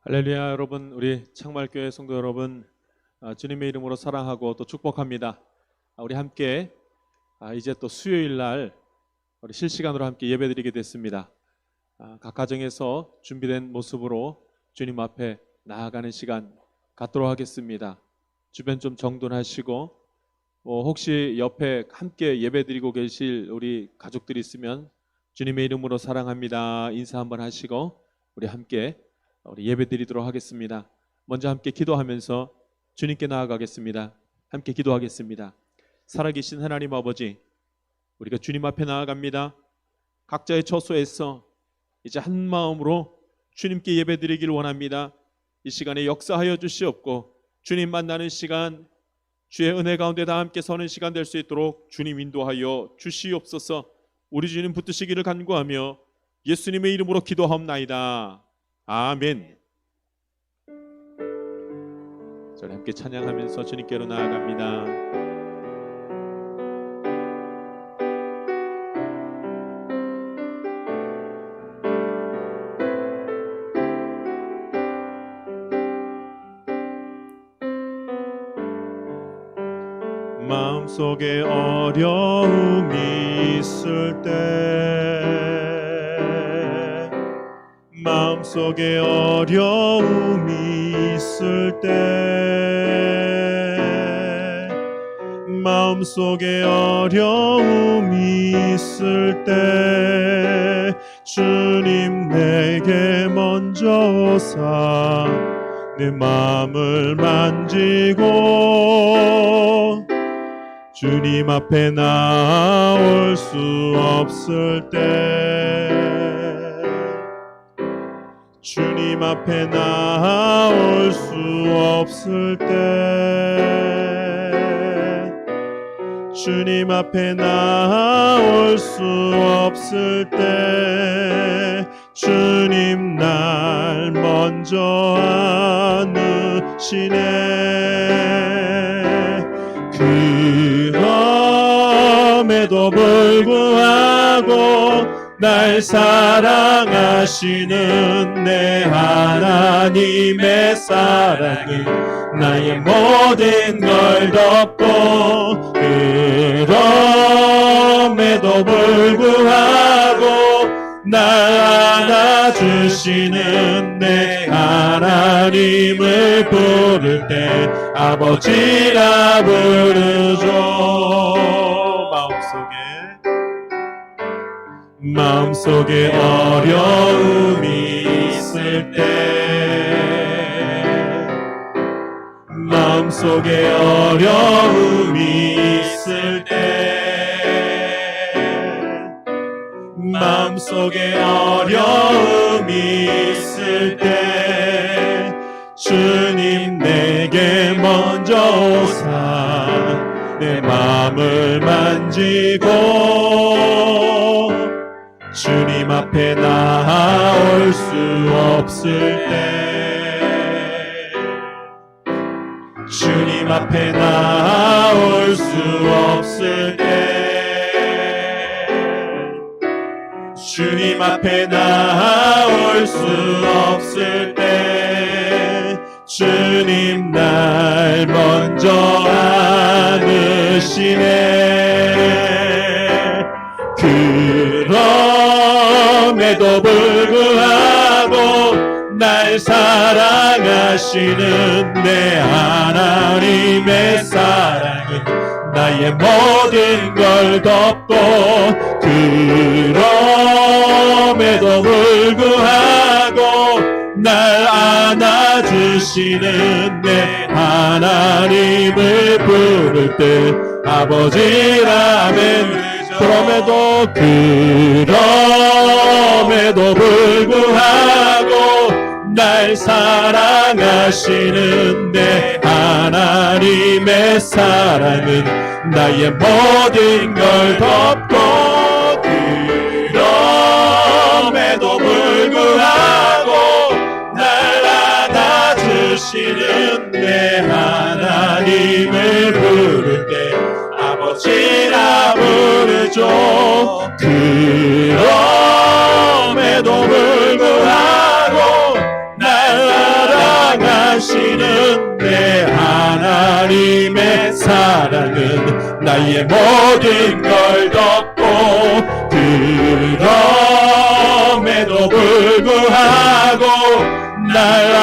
할렐루야. 여러분, 우리 창말교회 성도 여러분, 주님의 이름으로 사랑하고 또 축복합니다. 우리 함께 이제 또 수요일 날 우리 실시간으로 함께 예배드리게 됐습니다. 각 가정에서 준비된 모습으로 주님 앞에 나아가는 시간 갖도록 하겠습니다. 주변 좀 정돈하시고 혹시 옆에 함께 예배드리고 계실 우리 가족들이 있으면 주님의 이름으로 사랑합니다 인사 한번 하시고 우리 함께 우리 예배드리도록 하겠습니다. 먼저 함께 기도하면서 주님께 나아가겠습니다. 함께 기도하겠습니다. 살아계신 하나님 아버지, 우리가 주님 앞에 나아갑니다. 각자의 처소에서 이제 한 마음으로 주님께 예배드리길 원합니다. 이 시간에 역사하여 주시옵고 주님 만나는 시간, 주의 은혜 가운데 다 함께 서는 시간 될 수 있도록 주님 인도하여 주시옵소서. 우리 주님 붙드시기를 간구하며 예수님의 이름으로 기도하옵나이다. 아멘. 저희 함께 찬양하면서 주님께로 나아갑니다. 마음속에 어려움이 있을 때, 마음속에 어려움이 있을 때, 마음속에 어려움이 있을 때 주님 내게 먼저 오사 내 마음을 만지고 주님 앞에 나올 수 없을 때, 주님 앞에 나올 수 없을 때, 주님 앞에 나올 수 없을 때 주님 날 먼저 안으시네. 그럼에도 불구하고 날 사랑하시는 내 하나님의 사랑은 나의 모든 걸 덮고, 그럼에도 불구하고 날 안아주시는 내 하나님을 부를 때 아버지라 부르죠. 마음속에 어려움이 있을 때, 마음속에 어려움이 있을 때, 마음속에 어려움이 있을 때 주님 내게 먼저 오사 내 마음을 만지고 주님 앞에 나올 수 없을 때, 주님 앞에 나올 수 없을 때, 주님 앞에 나올 수 없을 때 주님 날 먼저 안으시네. 그럼에도 불구하고 날 사랑하시는 내 하나님의 사랑은 나의 모든 걸 덮고, 그럼에도 불구하고 날 안아주시는 내 하나님을 부를 때 아버지라면, 그럼에도 불구하고 날 사랑하시는 내 하나님의 사랑은 나의 모든 걸 덮고, 그럼에도 불구하고 날 안아주시는 내 하나님을 부를 때 아버지라 부르죠. 그럼에도 불구하고 날 나의 모든 걸 덮고 그럼에도 불구하고 날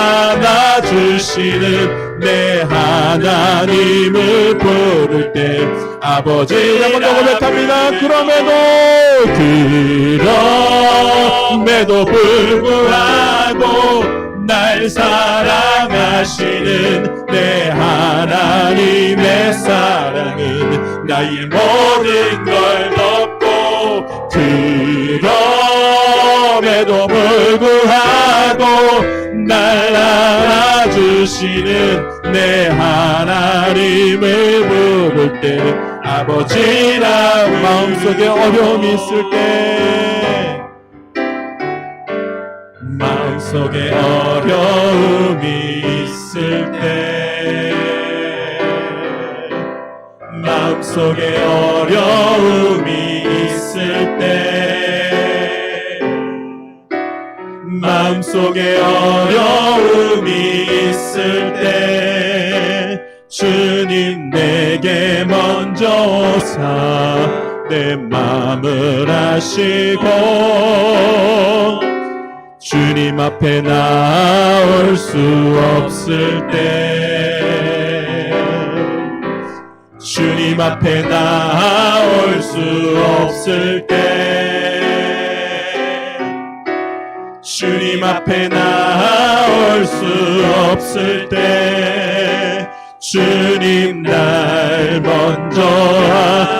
안아주시는 내 하나님을 부를 때 아버지 한번 더 고백합니다. 그럼에도 불구하고 날 사랑하시는 내 하나님의 사랑은 나의 모든 걸 덮고 그럼에도 불구하고 날 안아주시는 내 하나님을 부를 때 아버지라 마음속에 어려움이 있을 때 마음속에 어려움이 있을 때 마음속에 어려움이 있을 때 마음속에 어려움이 있을 때 주님 내게 먼저 오사 내 마음을 아시고 주님 앞에 나올 수 없을 때 주님 앞에 나올 수 없을 때 주님 앞에 나올 수 없을 때 주님 날 먼저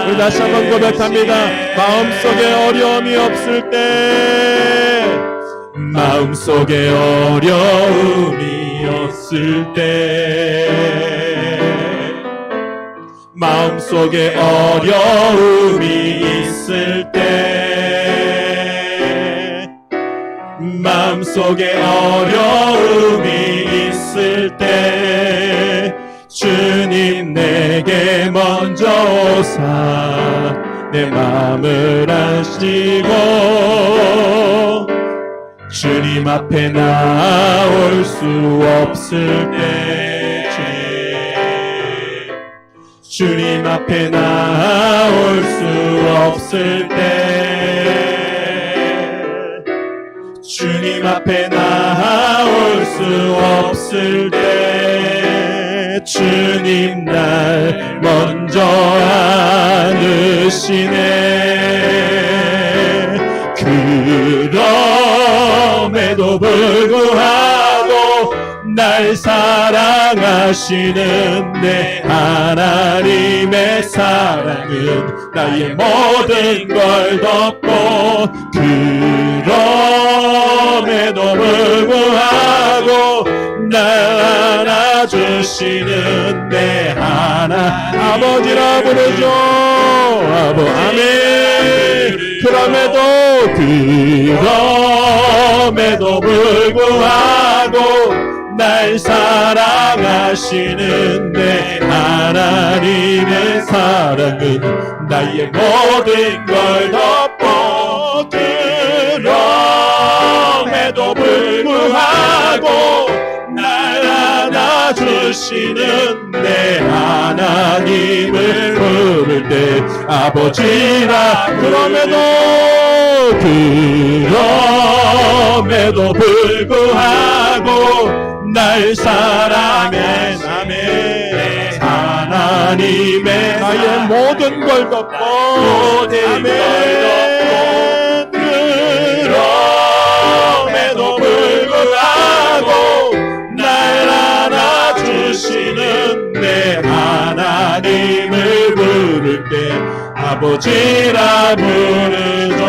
우리 다시 한번 고백합니다. 마음속에 어려움이 없을 때 마음속에 어려움이 없을 때 마음속에 어려움이 있을 때 마음속에 어려움이 있을 때 주님 내게 먼저 오사 내 마음을 아시고 주님 앞에 나올 수 없을 때 주님 앞에 나올 수 없을 때 주님 앞에 나올 수 없을 때 주님 날 먼저 안으시네 그럼에도 불구하고 날 사랑하시는 내 하나님의 사랑은 나의 모든 걸 덮고 그럼에도 불구하고 날 안아주시는 내 아버지라 부르죠. 아멘. 그럼에도 불구하고 날 사랑하시는 내 하나님의 사랑은 나의 모든 걸 덮고 그럼에도 불구하고 날 안아주시는 내 하나님을 부를 때 아버지라 그럼에도 불구하고 날 사랑해 아멘 하나님의 나의 모든 걸 덮고 아멘 그럼에도 불구하고 날 안아주시는 내 하나님을 부를 때 아버지라 부르죠.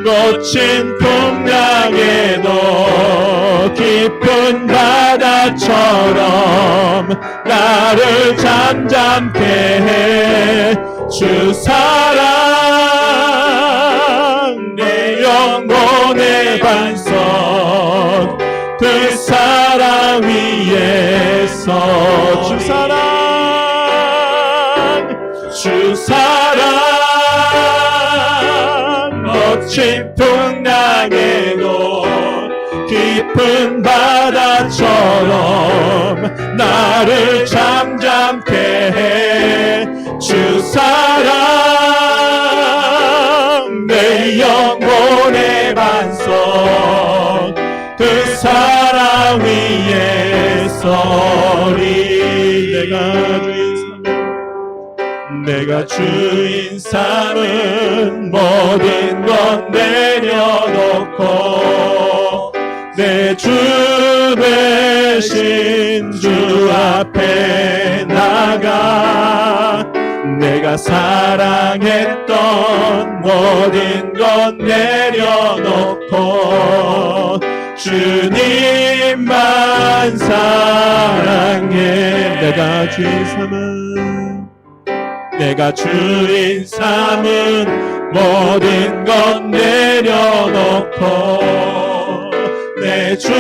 거친 풍랑에도 깊은 바다처럼 나를 잠잠케 해 주 사랑 내 영혼의 반석 그 사랑 위에서 주 사랑 거친 풍랑에도 깊은 깊은 바다처럼 나를 잠잠케 해. 주 사랑 내 영혼의 반석, 그 사랑 위에 서리. 내가 주인 삼은 모든 것 내려놓고 내 주 대신 주 앞에 나가. 내가 사랑했던 모든 것 내려놓고 주님만 사랑해. 내가 주인 삼은 모든 것 내려놓고 내 주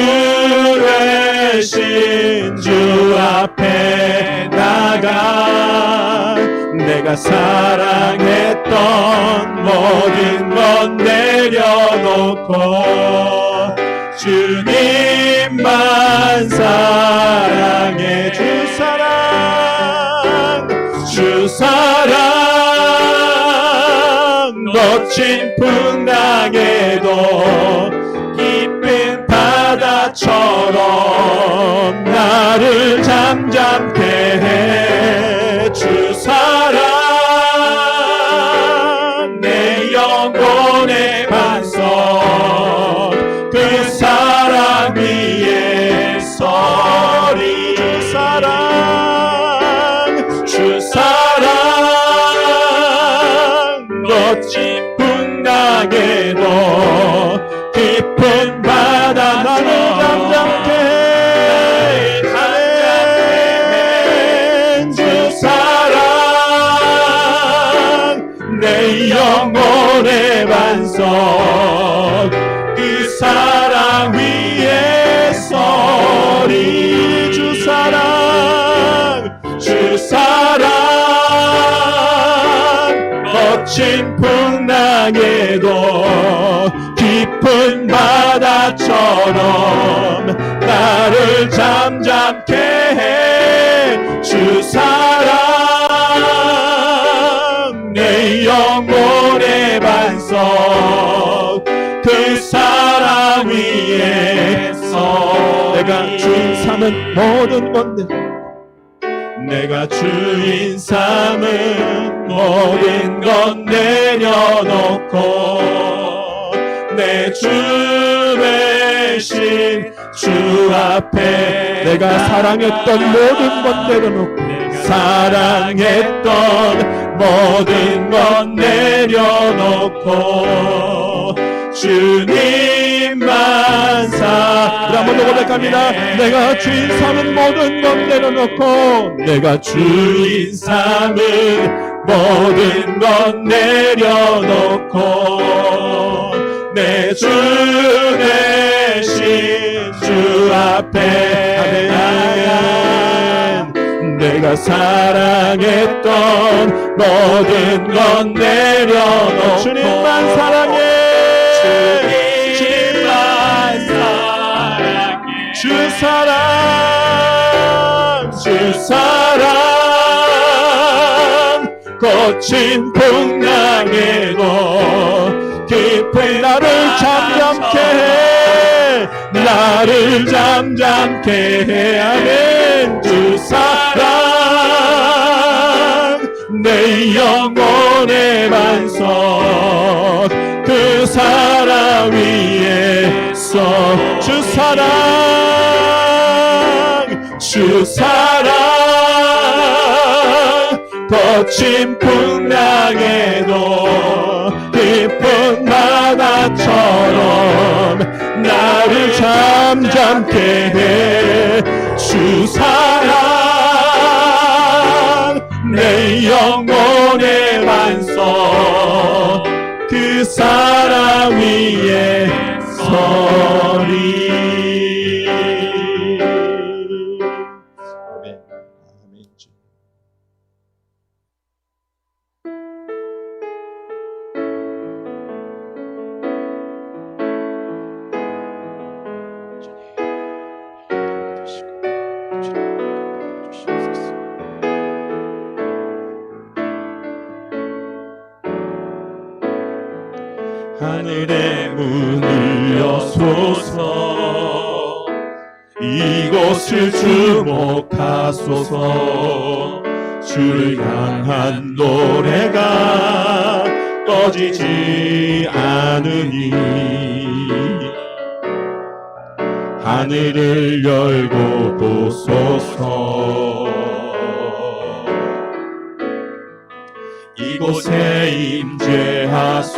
대신 주 앞에 나가. 내가 사랑했던 모든 것 내려놓고 주님만 사랑해. 주 사랑 거친 풍랑에도 깊은 바다처럼 나를 잠잠케 해. 주 사랑 내 영혼의 반석, 그 사랑 위에 서리. 주 사랑 거친 풍랑에도 깊은 바다 나를 잠잠케 해. 주 사랑 내 영혼의 반석, 그 사랑 위에 서리. 주 사랑 거친 풍랑에도 깊은 바다처럼 나를 잠잠케 해. 주 사랑 내 영혼의 반석, 그 사랑 위에서 내가 주인 삼은 모든 건데, 내가 주인 삼은 모든 것 내려놓고 내 주 대신 주 앞에 내가 사랑했던 모든 것 내려놓고 사랑했던 모든 것 내려놓고 주님만 우리 한번 더 고백합니다. 내가 주인 삼은 모든 것 내려놓고 내가 주인 삼은 모든 것 내려놓고 내 주 대신 주 앞에 나간 내가 사랑했던 모든 것 내려놓고 주님만 사랑해. 주님만 사랑해. 주 사랑 거친 풍랑에도 깊은 나를 잠잠케 해. 나를 잠잠케 해. 아멘. 주 사랑 내 영혼의 반석, 그 사랑 위에서 주 사랑 거친 풍랑에도 깊은 바다처럼 나를 잠잠케 해. 주 사랑 내 영혼의 반석, 그 사랑 위에 서리. 아멘. 아멘. 하늘의 문을 여소서. 이곳을 주목하소서. 주를 향한 노래가 꺼지지 않으니 하늘을 열고 보소서. 이곳에 임재하소서.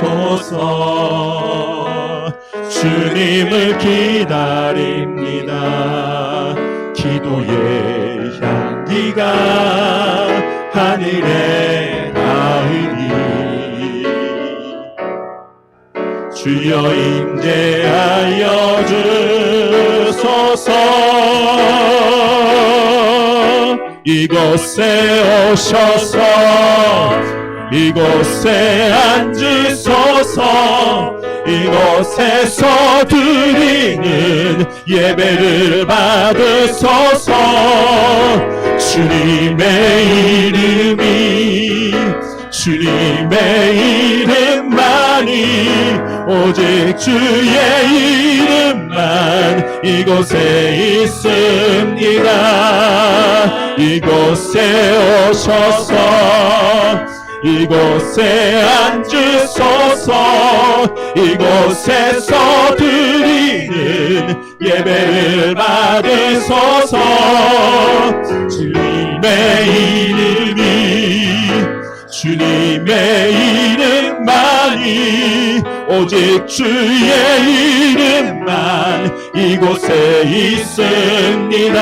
주님을 기다립니다. 기도의 향기가 하늘에 닿으니 주여 임재하여 주소서. 이곳에 오셔서 이곳에 앉으소서. 이곳에서 드리는 예배를 받으소서. 주님의 이름이 주님의 이름만이 오직 주의 이름만 이곳에 있습니다. 이곳에 오셔서 이곳에 앉으소서. 이곳에서 드리는 예배를 받으소서. 주님의 이름이 주님의 이름만이 오직 주의 이름만 이곳에 있습니다.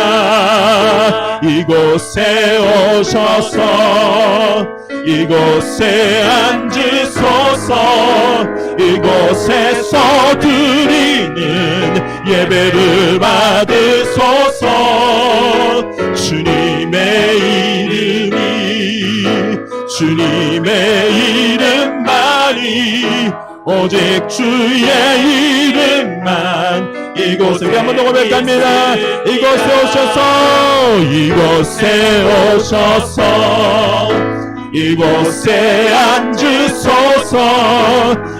이곳에 오셔서 이곳에 앉으소서. 이곳에서 드리는 예배를 받으소서. 주님의 이름이 주님의 이름만이 오직 주의 이름만 이곳에 한번 더 고백합니다. 이곳에 오셔서 이곳에 오셔서 이곳에 앉으소서.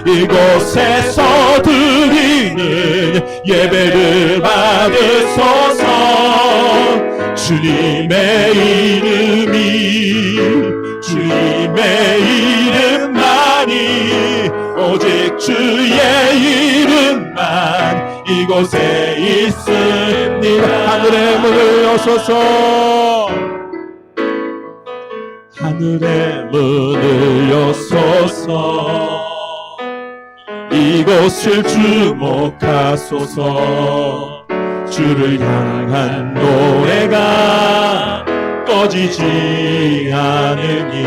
이곳에서 드리는 예배를 받으소서. 주님의 이름이 주님의 이름만이 오직 주의 이름만 이곳에 있습니다. 하늘의 문을 여소서. 하늘의 문을 여소서. 이곳을 주목하소서. 주를 향한 노래가 꺼지지 않으니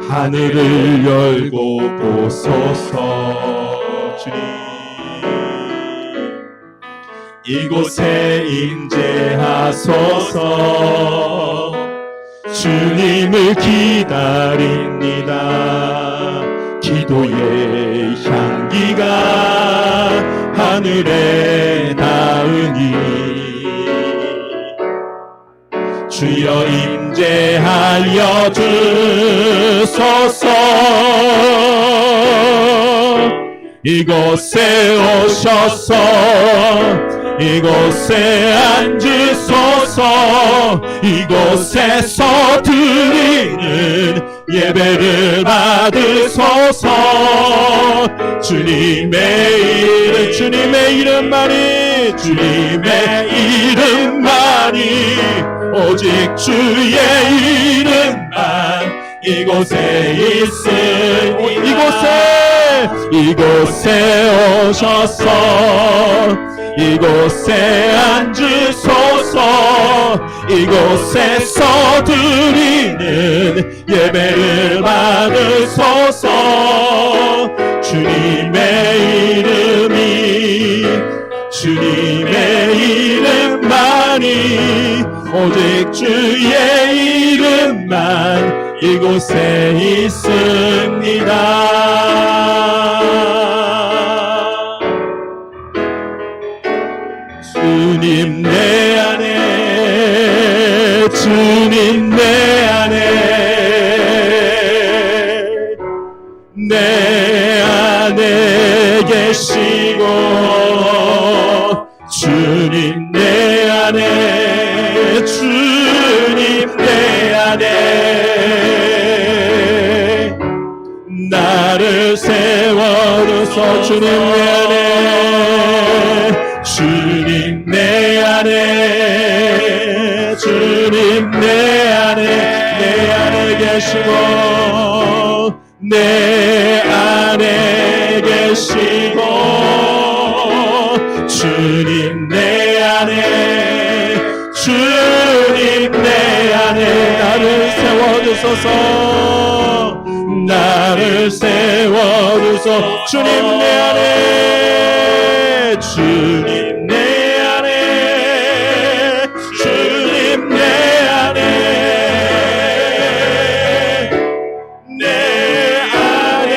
하늘을 열고 보소서. 주님 이곳에 임재하소서. 주님을 기다립니다. 기도의 향기가 하늘에 닿으니 주여 임재하여 주소서. 이곳에 오셔서 이곳에 앉으소서. 이곳에서 드리는 예배를 받으소서. 주님의 이름 주님의 이름만이 주님의 이름만이 오직 주의 이름만 이곳에 있으니 이곳에 오셔서 이곳에 앉으소서. 이곳에서 드리는 예배를 받으소서. 주님의 이름이 주님의 이름만이 오직 주의 이름만 이곳에 있습니다. 주님 내 안에 주님 내 안에 내 주님 내 안에 나를 세워두소. 주님 내 안에 주님 내 안에 주님 내 안에 계시고 내 안에 계시고 주님 내 안에 주님 내 안에 나를 세워두소서. 나를 세워두소. 주님 내 안에 주님 내 안에 주님 내 안에 내 안에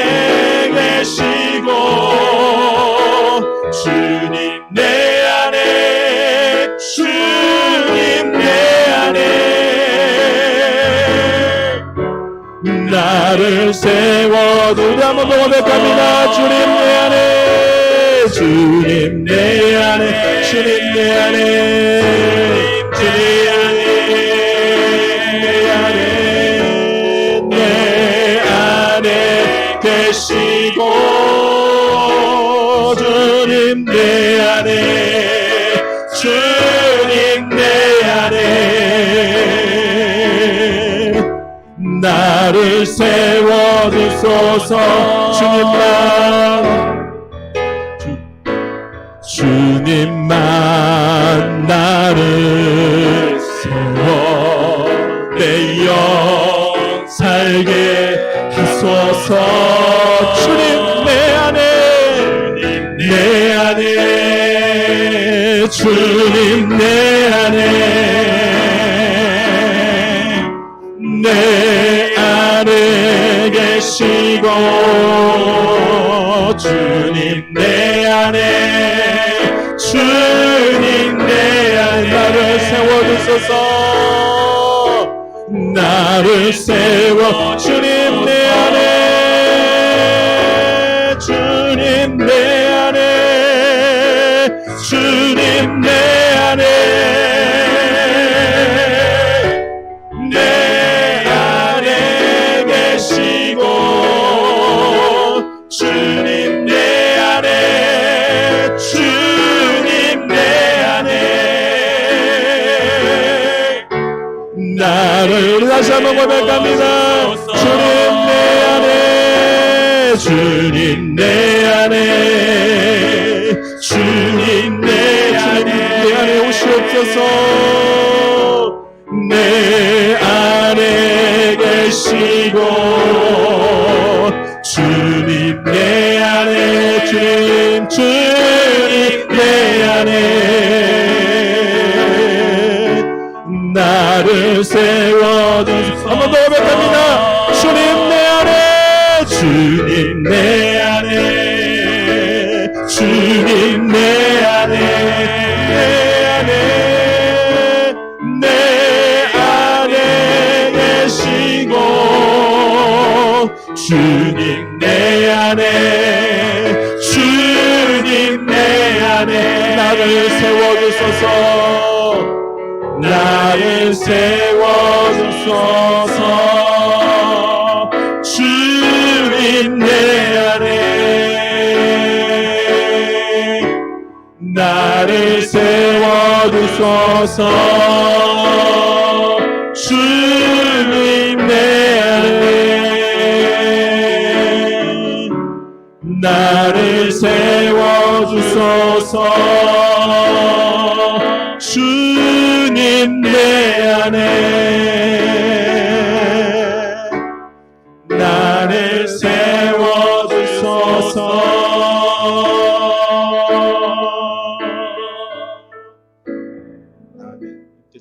계시고 주님 내 안에 주님 내 안에 나를 세워두리. 한번 더 고백합니다. 주님 내 안에 주님 내 안에 주님 내 안에 내 안에 내 안에 계시고 주님 내 안에 주님 내 안에 나를 세워두소서. 주님만 나를 세워 내 영 살게 하소서. 주님 내 안에 내 안에 주님 내 안에 내 안에 계시고 주님 내 안에 주님 내 안에 나를 세워두소서. 나를 세워 주님 내 안에 주님 내 안에 주님 내 안에 내 안에 계시고 주님 내 안에 주님 내 안에 나를 다시 한번 고백합니다. 주님 내 안에 주님 내 안에 주님 내 안에 오시옵소서. 내 안에 계시고 주님 내 안에 주님 내 안에 나를 세워주소서. 한번 더 고백합니다. 주님 내 안에 주님 내 안에 주님 내 안에 내 안에 계시고 주님 내 안에 주님 내 안에 나를 세워주소서. 나를 세워주소서. 주님 내 안에 나를 세워주소서. 주님 내 안에 나를 세워주소서. 주님 내 안에 나를 세워주소서.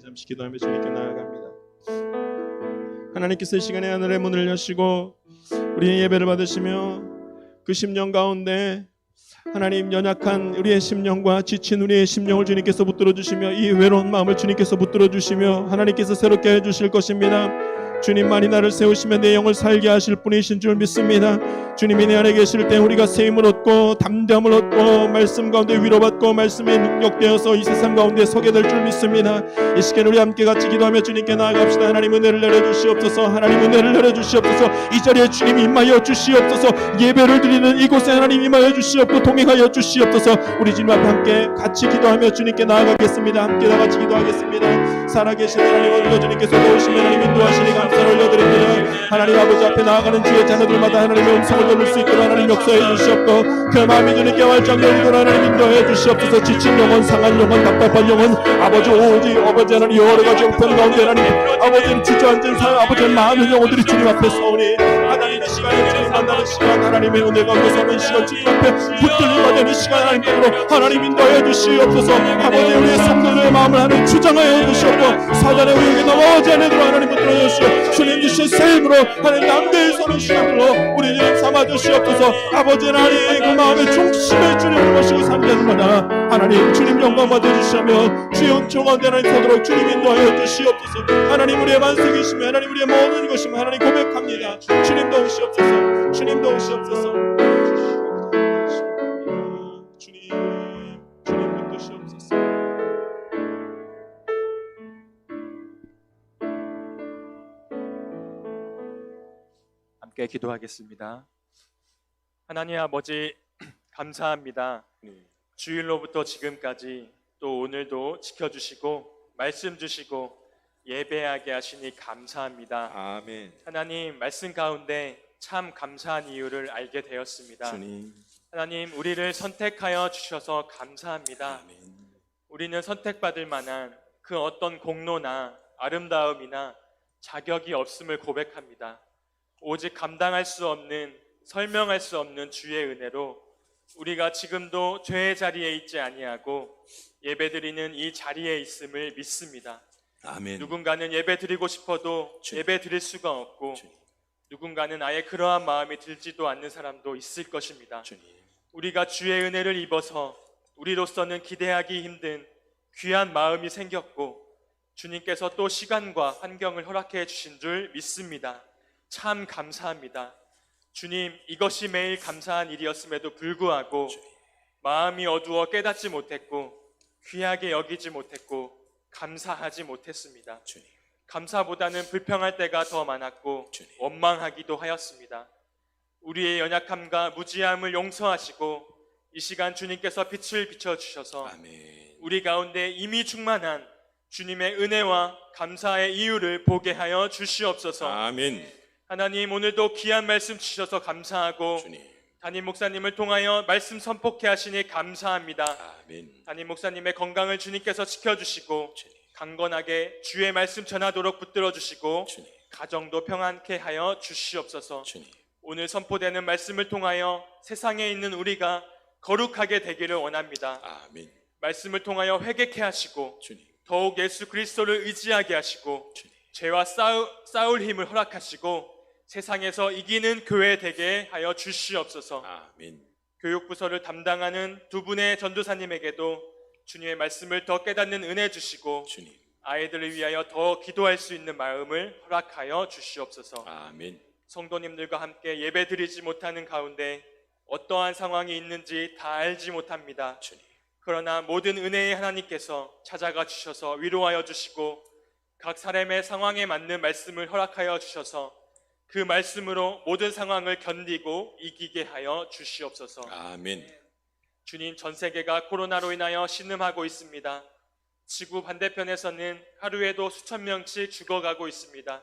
잠시 기도하며 주님께 나아갑니다. 하나님께서 이 시간에 하늘의 문을 여시고 우리의 예배를 받으시며 그 심령 가운데 하나님 연약한 우리의 심령과 지친 우리의 심령을 주님께서 붙들어 주시며 이 외로운 마음을 주님께서 붙들어 주시며 하나님께서 새롭게 해주실 것입니다. 주님만이 나를 세우시며 내 영을 살게 하실 분이신 줄 믿습니다. 주님이 내 안에 계실 때 우리가 세임을 얻고 담대함을 얻고 말씀 가운데 위로받고 말씀에 능력되어서 이 세상 가운데 서게 될 줄 믿습니다. 이 시간 우리 함께 같이 기도하며 주님께 나아갑시다. 하나님 은혜를 내려주시옵소서. 하나님 은혜를 내려주시옵소서. 이 자리에 주님 임하여 주시옵소서. 예배를 드리는 이곳에 하나님 임하여 주시옵고 동행하여 주시옵소서. 우리 주님 앞에 함께 같이 기도하며 주님께 나아가겠습니다. 함께 다 같이 기도하겠습니다. 살아계신 하나님, 오늘도 주님께서 도우시며 하나님 인도하시니 감사를 올려드립니다. 하나님 아버지 앞에 나아가는 주의 자녀들마다 하나님의 음성을 들을 수 있도록 하나님 역사해 주시옵고 그 마음이 주님께 활짝 열리도록 하나님 인도해 주시옵소서. 지친 영혼, 상한 영혼, 답답한 영혼, 아버지 오직 아버지 하나님 여러 가지 형편 가운데 하나님 아버지는 주저앉은 사람, 아버지는 많은 영혼들이 주님 앞에 서오니 하나님 이 시간에 주님 만나는 시간, 하나님의 은혜 가운데 서는 시간, 주님 앞에 붙들림 받는 이 시간 하나님께로 하나님 인도해 주시옵소서. 아버지 우리의 성도들의 마음을 하나님 주장하여 주시옵고 사단의 우역에 넘어오지 않도록 하나님 붙들어 주시오. 주님 주신 새 힘으로 하나님 남대에 서는 시간으로 우리 주님 삼아 주시옵소서. 아버지 하나님 그 마음의 중심에 주님을 모시고 삼자마다 하나님 주님 영광 받아주시며 주의 은총 가운데 하나님 서도록 주님 인도하여 주시옵소서. 하나님 우리의 만석이시며 하나님 우리의 모든 것이며 하나님 고백합니다. 주님 도우시옵소서. 주님 도우시옵소서. 주님 붙드시옵소서. 함께 기도하겠습니다. 하나님 아버지 감사합니다. 주일로부터 지금까지 또 오늘도 지켜주시고 말씀 주시고 예배하게 하시니 감사합니다. 아멘. 하나님 말씀 가운데 참 감사한 이유를 알게 되었습니다. 주님. 하나님 우리를 선택하여 주셔서 감사합니다. 아멘. 우리는 선택받을 만한 그 어떤 공로나 아름다움이나 자격이 없음을 고백합니다. 오직 감당할 수 없는, 설명할 수 없는 주의 은혜로 우리가 지금도 죄의 자리에 있지 아니하고 예배드리는 이 자리에 있음을 믿습니다. 아멘. 누군가는 예배드리고 싶어도 주님. 예배드릴 수가 없고 주님. 누군가는 아예 그러한 마음이 들지도 않는 사람도 있을 것입니다. 주님. 우리가 주의 은혜를 입어서 우리로서는 기대하기 힘든 귀한 마음이 생겼고 주님께서 또 시간과 환경을 허락해 주신 줄 믿습니다. 참 감사합니다. 주님, 이것이 매일 감사한 일이었음에도 불구하고 마음이 어두워 깨닫지 못했고 귀하게 여기지 못했고 감사하지 못했습니다. 주님. 감사보다는 불평할 때가 더 많았고 주님. 원망하기도 하였습니다. 우리의 연약함과 무지함을 용서하시고 이 시간 주님께서 빛을 비춰주셔서 아멘. 우리 가운데 이미 충만한 주님의 은혜와 감사의 이유를 보게 하여 주시옵소서. 아멘. 하나님 오늘도 귀한 말씀 주셔서 감사하고 주님. 담임 목사님을 통하여 말씀 선포케 하시니 감사합니다. 아멘. 담임 목사님의 건강을 주님께서 지켜주시고 주님. 강건하게 주의 말씀 전하도록 붙들어 주시고 주님. 가정도 평안케 하여 주시옵소서. 주님. 오늘 선포되는 말씀을 통하여 세상에 있는 우리가 거룩하게 되기를 원합니다. 아멘. 말씀을 통하여 회개케 하시고 주님. 더욱 예수 그리스도를 의지하게 하시고 주님. 죄와 싸울 힘을 허락하시고 세상에서 이기는 교회 되게 하여 주시옵소서. 아멘. 교육부서를 담당하는 두 분의 전도사님에게도 주님의 말씀을 더 깨닫는 은혜 주시고 주님. 아이들을 위하여 더 기도할 수 있는 마음을 허락하여 주시옵소서. 아멘. 성도님들과 함께 예배드리지 못하는 가운데 어떠한 상황이 있는지 다 알지 못합니다. 주님. 그러나 모든 은혜의 하나님께서 찾아가 주셔서 위로하여 주시고 각 사람의 상황에 맞는 말씀을 허락하여 주셔서 그 말씀으로 모든 상황을 견디고 이기게 하여 주시옵소서. 아멘. 주님, 전 세계가 코로나로 인하여 신음하고 있습니다. 지구 반대편에서는 하루에도 수천 명씩 죽어가고 있습니다.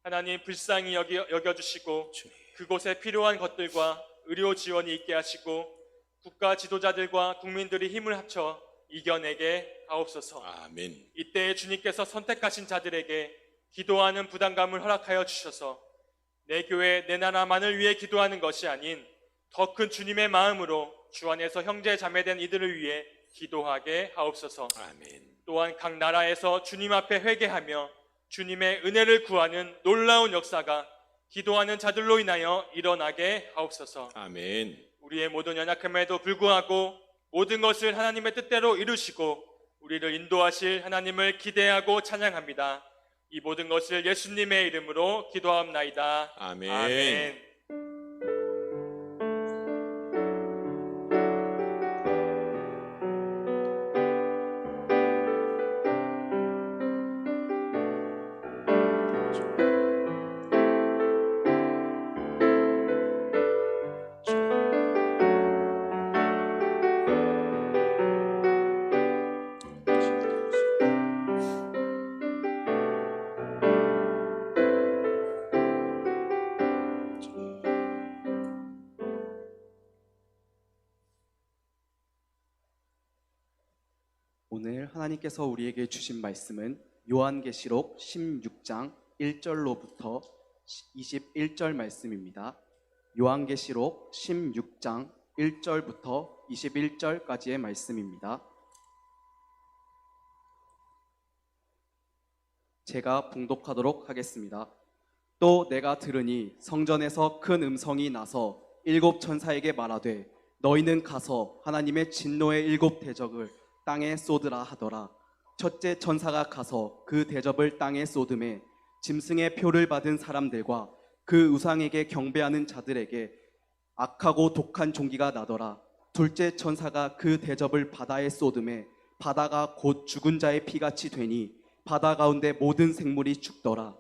하나님 불쌍히 여겨주시고 주님. 그곳에 필요한 것들과 의료 지원이 있게 하시고 국가 지도자들과 국민들이 힘을 합쳐 이겨내게 하옵소서. 아멘. 이때에 주님께서 선택하신 자들에게 기도하는 부담감을 허락하여 주셔서 내 교회, 내 나라만을 위해 기도하는 것이 아닌 더 큰 주님의 마음으로 주 안에서 형제 자매된 이들을 위해 기도하게 하옵소서. 아멘. 또한 각 나라에서 주님 앞에 회개하며 주님의 은혜를 구하는 놀라운 역사가 기도하는 자들로 인하여 일어나게 하옵소서. 아멘. 우리의 모든 연약함에도 불구하고 모든 것을 하나님의 뜻대로 이루시고 우리를 인도하실 하나님을 기대하고 찬양합니다. 이 모든 것을 예수님의 이름으로 기도하옵나이다. 아멘. 아멘. 오늘 하나님께서 우리에게 주신 말씀은 요한계시록 16장 1절로부터 21절 말씀입니다. 요한계시록 16장 1절부터 21절까지의 말씀입니다. 제가 봉독하도록 하겠습니다. 또 내가 들으니 성전에서 큰 음성이 나서 일곱 천사에게 말하되 너희는 가서 하나님의 진노의 일곱 대적을 땅에 쏟으라 하더라. 첫째 천사가 가서 그 대접을 땅에 쏟음에 짐승의 표를 받은 사람들과 그 우상에게 경배하는 자들에게 악하고 독한 종기가 나더라. 둘째 천사가 그 대접을 바다에 쏟음에 바다가 곧 죽은 자의 피같이 되니 바다 가운데 모든 생물이 죽더라.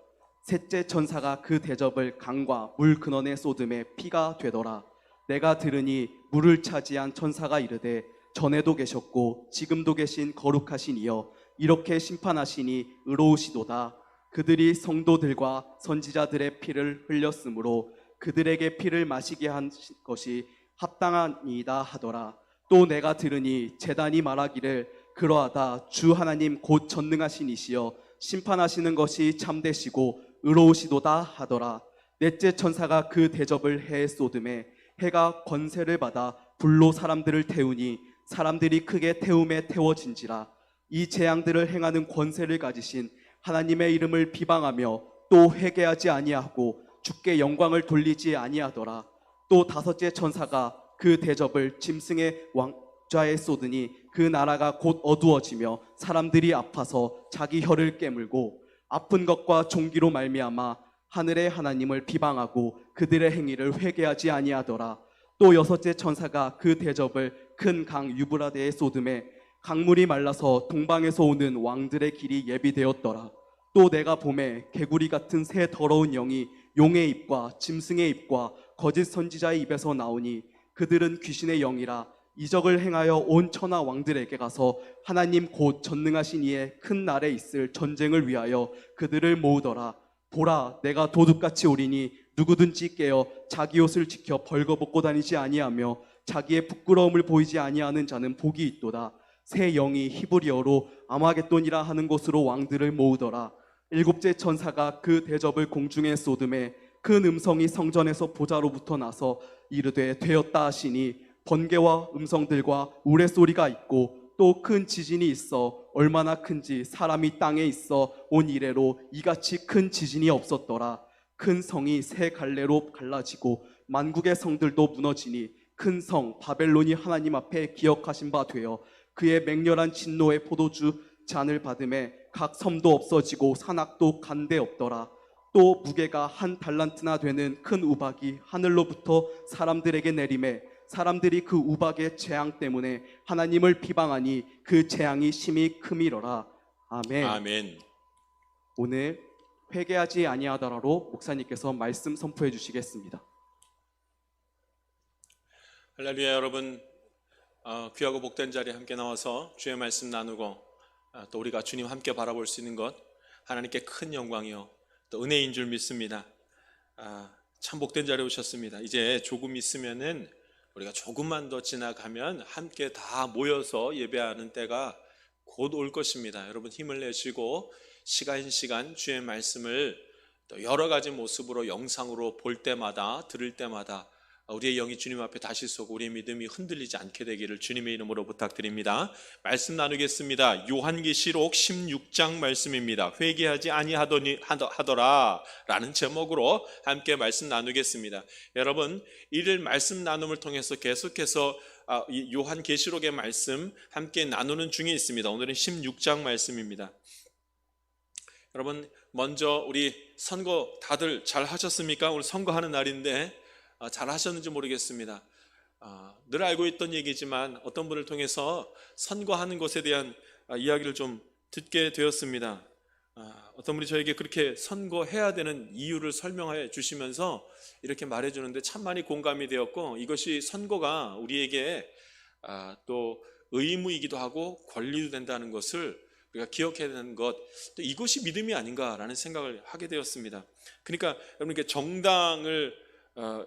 셋째 천사가 그 대접을 강과 물 근원에 쏟음에 피가 되더라. 내가 들으니 물을 차지한 천사가 이르되 전에도 계셨고 지금도 계신 거룩하신 이여 이렇게 심판하시니 의로우시도다. 그들이 성도들과 선지자들의 피를 흘렸으므로 그들에게 피를 마시게 한 것이 합당하니이다 하더라. 또 내가 들으니 제단이 말하기를 그러하다. 주 하나님 곧 전능하신 이시여 심판하시는 것이 참되시고 의로우시도다 하더라. 넷째 천사가 그 대접을 해에 쏟음에 해가 권세를 받아 불로 사람들을 태우니 사람들이 크게 태움에 태워진지라. 이 재앙들을 행하는 권세를 가지신 하나님의 이름을 비방하며 또 회개하지 아니하고 주께 영광을 돌리지 아니하더라. 또 다섯째 천사가 그 대접을 짐승의 왕좌에 쏟으니 그 나라가 곧 어두워지며 사람들이 아파서 자기 혀를 깨물고 아픈 것과 종기로 말미암아 하늘의 하나님을 비방하고 그들의 행위를 회개하지 아니하더라. 또 여섯째 천사가 그 대접을 큰 강 유브라데에 쏟음에 강물이 말라서 동방에서 오는 왕들의 길이 예비되었더라. 또 내가 보매 개구리 같은 새 더러운 영이 용의 입과 짐승의 입과 거짓 선지자의 입에서 나오니 그들은 귀신의 영이라 이적을 행하여 온 천하 왕들에게 가서 하나님 곧 전능하신 이의 큰 날에 있을 전쟁을 위하여 그들을 모으더라. 보라, 내가 도둑같이 오리니 누구든지 깨어 자기 옷을 지켜 벌거벗고 다니지 아니하며 자기의 부끄러움을 보이지 아니하는 자는 복이 있도다. 새 영이 히브리어로 아마겟돈이라 하는 곳으로 왕들을 모으더라. 일곱째 천사가 그 대접을 공중에 쏟음에 큰 음성이 성전에서 보좌로부터 나서 이르되 되었다 하시니 번개와 음성들과 우레소리가 있고 또 큰 지진이 있어 얼마나 큰지 사람이 땅에 있어 온 이래로 이같이 큰 지진이 없었더라. 큰 성이 세 갈래로 갈라지고 만국의 성들도 무너지니 큰 성 바벨론이 하나님 앞에 기억하신 바 되어 그의 맹렬한 진노의 포도주 잔을 받음에 각 섬도 없어지고 산악도 간데 없더라. 또 무게가 한 달란트나 되는 큰 우박이 하늘로부터 사람들에게 내림에 사람들이 그 우박의 재앙 때문에 하나님을 비방하니 그 재앙이 심히 크미러라. 아멘. 아멘. 오늘 회개하지 아니하더라로 목사님께서 말씀 선포해 주시겠습니다. 할렐루야. 여러분, 귀하고 복된 자리에 함께 나와서 주의 말씀 나누고 또 우리가 주님 함께 바라볼 수 있는 것 하나님께 큰 영광이요 또 은혜인 줄 믿습니다. 참 복된 자리에 오셨습니다. 이제 조금 있으면은 우리가 조금만 더 지나가면 함께 다 모여서 예배하는 때가 곧 올 것입니다. 여러분 힘을 내시고 시간 주의 말씀을 또 여러 가지 모습으로 영상으로 볼 때마다 들을 때마다 우리의 영이 주님 앞에 다시 서고 우리의 믿음이 흔들리지 않게 되기를 주님의 이름으로 부탁드립니다. 말씀 나누겠습니다. 요한계시록 16장 말씀입니다. 회개하지 아니하더라 라는 제목으로 함께 말씀 나누겠습니다. 여러분, 이를 말씀 나눔을 통해서 계속해서 요한계시록의 말씀 함께 나누는 중에 있습니다. 오늘은 16장 말씀입니다. 여러분, 먼저 우리 선거 다들 잘 하셨습니까? 오늘 선거하는 날인데 잘 하셨는지 모르겠습니다. 늘 알고 있던 얘기지만 어떤 분을 통해서 선거하는 것에 대한 이야기를 좀 듣게 되었습니다. 어떤 분이 저에게 그렇게 선거해야 되는 이유를 설명해 주시면서 이렇게 말해 주는데 참 많이 공감이 되었고, 이것이 선거가 우리에게 또 의무이기도 하고 권리도 된다는 것을 우리가 기억해야 되는 것, 또 이것이 믿음이 아닌가라는 생각을 하게 되었습니다. 그러니까 여러분께 정당을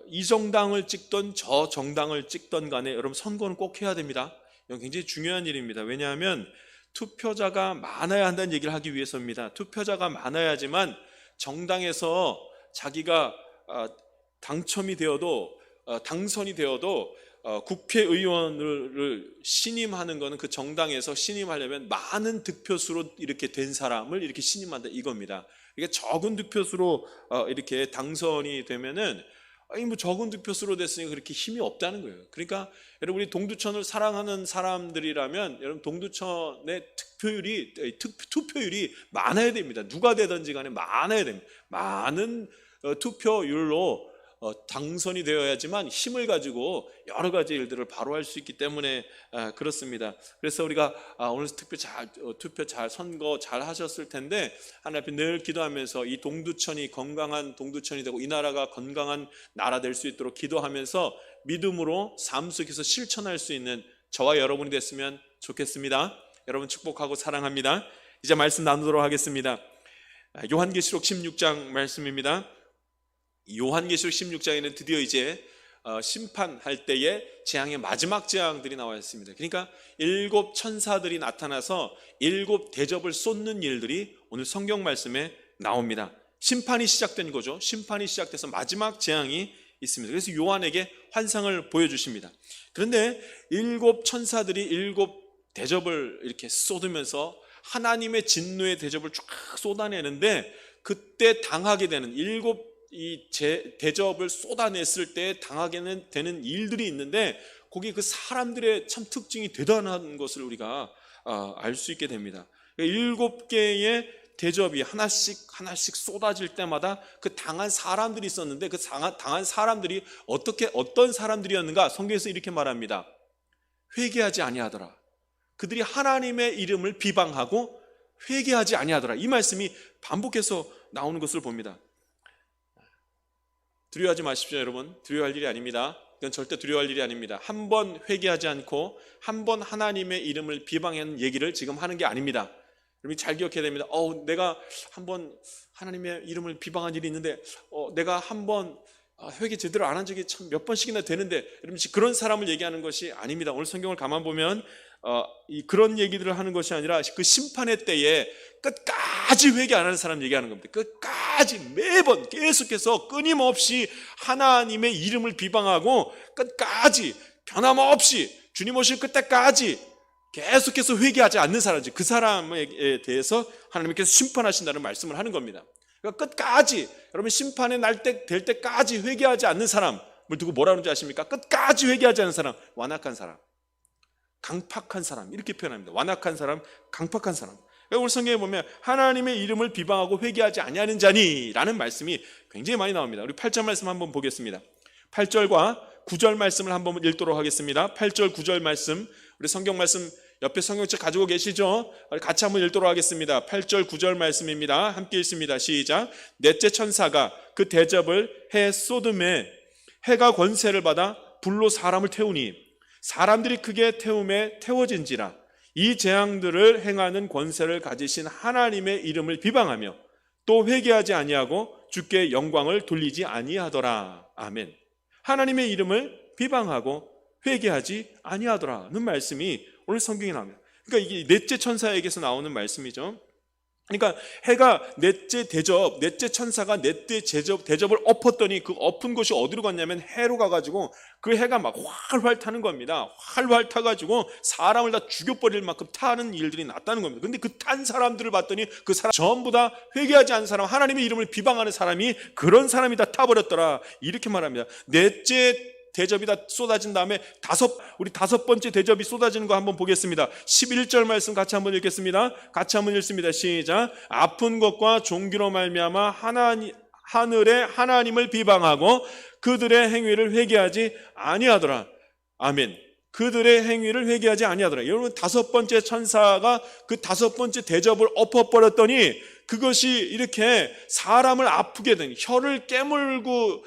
이 정당을 찍던 저 정당을 찍던 간에 여러분 선거는 꼭 해야 됩니다. 이건 굉장히 중요한 일입니다. 왜냐하면 투표자가 많아야 한다는 얘기를 하기 위해서입니다. 투표자가 많아야지만 정당에서 자기가 당첨이 되어도 당선이 되어도 국회의원을 신임하는 것은 그 정당에서 신임하려면 많은 득표수로 이렇게 된 사람을 이렇게 신임한다 이겁니다. 이게 적은 득표수로 이렇게 당선이 되면은 뭐 적은 득표수로 됐으니 그렇게 힘이 없다는 거예요. 그러니까 여러분, 우리 동두천을 사랑하는 사람들이라면 여러분 동두천의 투표율이 많아야 됩니다. 누가 되든지 간에 많아야 됩니다. 많은 투표율로 당선이 되어야지만 힘을 가지고 여러 가지 일들을 바로 할 수 있기 때문에 그렇습니다. 그래서 우리가 오늘 투표 잘 선거 잘 하셨을 텐데 하나님 앞에 늘 기도하면서 이 동두천이 건강한 동두천이 되고 이 나라가 건강한 나라 될 수 있도록 기도하면서 믿음으로 삶 속에서 실천할 수 있는 저와 여러분이 됐으면 좋겠습니다. 여러분 축복하고 사랑합니다. 이제 말씀 나누도록 하겠습니다. 요한계시록 16장 말씀입니다. 요한계시록 16장에는 드디어 이제 심판할 때에 재앙의 마지막 재앙들이 나와 있습니다. 그러니까 7 천사들이 나타나서 7 대접을 쏟는 일들이 오늘 성경 말씀에 나옵니다. 심판이 시작된 거죠. 심판이 시작돼서 마지막 재앙이 있습니다. 그래서 요한에게 환상을 보여주십니다. 그런데 7 천사들이 7 대접을 이렇게 쏟으면서 하나님의 진노의 대접을 쫙 쏟아내는데, 그때 당하게 되는 이 대접을 쏟아냈을 때 당하게 되는 일들이 있는데, 거기 그 사람들의 참 특징이 대단한 것을 우리가 알 수 있게 됩니다. 7개의 대접이 하나씩 쏟아질 때마다 그 당한 사람들이 있었는데, 그 당한 사람들이 어떤 사람들이었는가? 성경에서 이렇게 말합니다. 회개하지 아니하더라. 그들이 하나님의 이름을 비방하고 회개하지 아니하더라. 이 말씀이 반복해서 나오는 것을 봅니다. 두려워하지 마십시오, 여러분. 두려워할 일이 아닙니다. 이건 절대 두려워할 일이 아닙니다. 한 번 회개하지 않고 한 번 하나님의 이름을 비방하는 얘기를 지금 하는 게 아닙니다. 여러분이 잘 기억해야 됩니다. 내가 한 번 하나님의 이름을 비방한 일이 있는데 내가 한 번 회개 제대로 안 한 적이 참 몇 번씩이나 되는데, 여러분 그런 사람을 얘기하는 것이 아닙니다. 오늘 성경을 가만 보면 그런 얘기들을 하는 것이 아니라 그 심판의 때에 끝까지 회개 안 하는 사람 얘기하는 겁니다. 끝까지 매번 계속해서 끊임없이 하나님의 이름을 비방하고 끝까지 변함없이 주님 오실 그때까지 계속해서 회개하지 않는 사람이지, 그 사람에 대해서 하나님께서 심판하신다는 말씀을 하는 겁니다. 그러니까 끝까지 여러분 심판의 날 될 때까지 회개하지 않는 사람을 두고 뭐라 그러는지 아십니까? 끝까지 회개하지 않는 사람, 완악한 사람, 강팍한 사람, 이렇게 표현합니다. 완악한 사람, 강팍한 사람. 오늘 성경에 보면 하나님의 이름을 비방하고 회개하지 아니하는 자니 라는 말씀이 굉장히 많이 나옵니다. 우리 8절 말씀 한번 보겠습니다. 8절과 9절 말씀을 한번 읽도록 하겠습니다. 8절 9절 말씀, 우리 성경 말씀 옆에 성경책 가지고 계시죠? 같이 한번 읽도록 하겠습니다. 8절 9절 말씀입니다. 함께 읽습니다. 시작. 넷째 천사가 그 대접을 해 쏟음에 해가 권세를 받아 불로 사람을 태우니 사람들이 크게 태움에 태워진지라. 이 재앙들을 행하는 권세를 가지신 하나님의 이름을 비방하며 또 회개하지 아니하고 주께 영광을 돌리지 아니하더라. 아멘. 하나님의 이름을 비방하고 회개하지 아니하더라는 말씀이 오늘 성경에 나옵니다. 그러니까 이게 넷째 천사에게서 나오는 말씀이죠. 그러니까 해가 넷째 천사가 넷째 대접을 엎었더니 그 엎은 곳이 어디로 갔냐면 해로 가가지고 그 해가 막 활활 타는 겁니다. 활활 타가지고 사람을 다 죽여버릴 만큼 타는 일들이 났다는 겁니다. 근데 그 탄 사람들을 봤더니 그 사람 전부 다 회개하지 않은 사람, 하나님의 이름을 비방하는 사람이, 그런 사람이 다 타버렸더라. 이렇게 말합니다. 넷째 대접이 다 쏟아진 다음에 우리 다섯 번째 대접이 쏟아지는 거 한번 보겠습니다. 11절 말씀 같이 한번 읽겠습니다. 같이 한번 읽습니다. 시작. 아픈 것과 종기로 말미암아 하늘의 하나님을 비방하고 그들의 행위를 회개하지 아니하더라. 아멘. 그들의 행위를 회개하지 아니하더라. 여러분, 다섯 번째 천사가 그 다섯 번째 대접을 엎어버렸더니 그것이 이렇게 사람을 아프게 된, 혀를 깨물고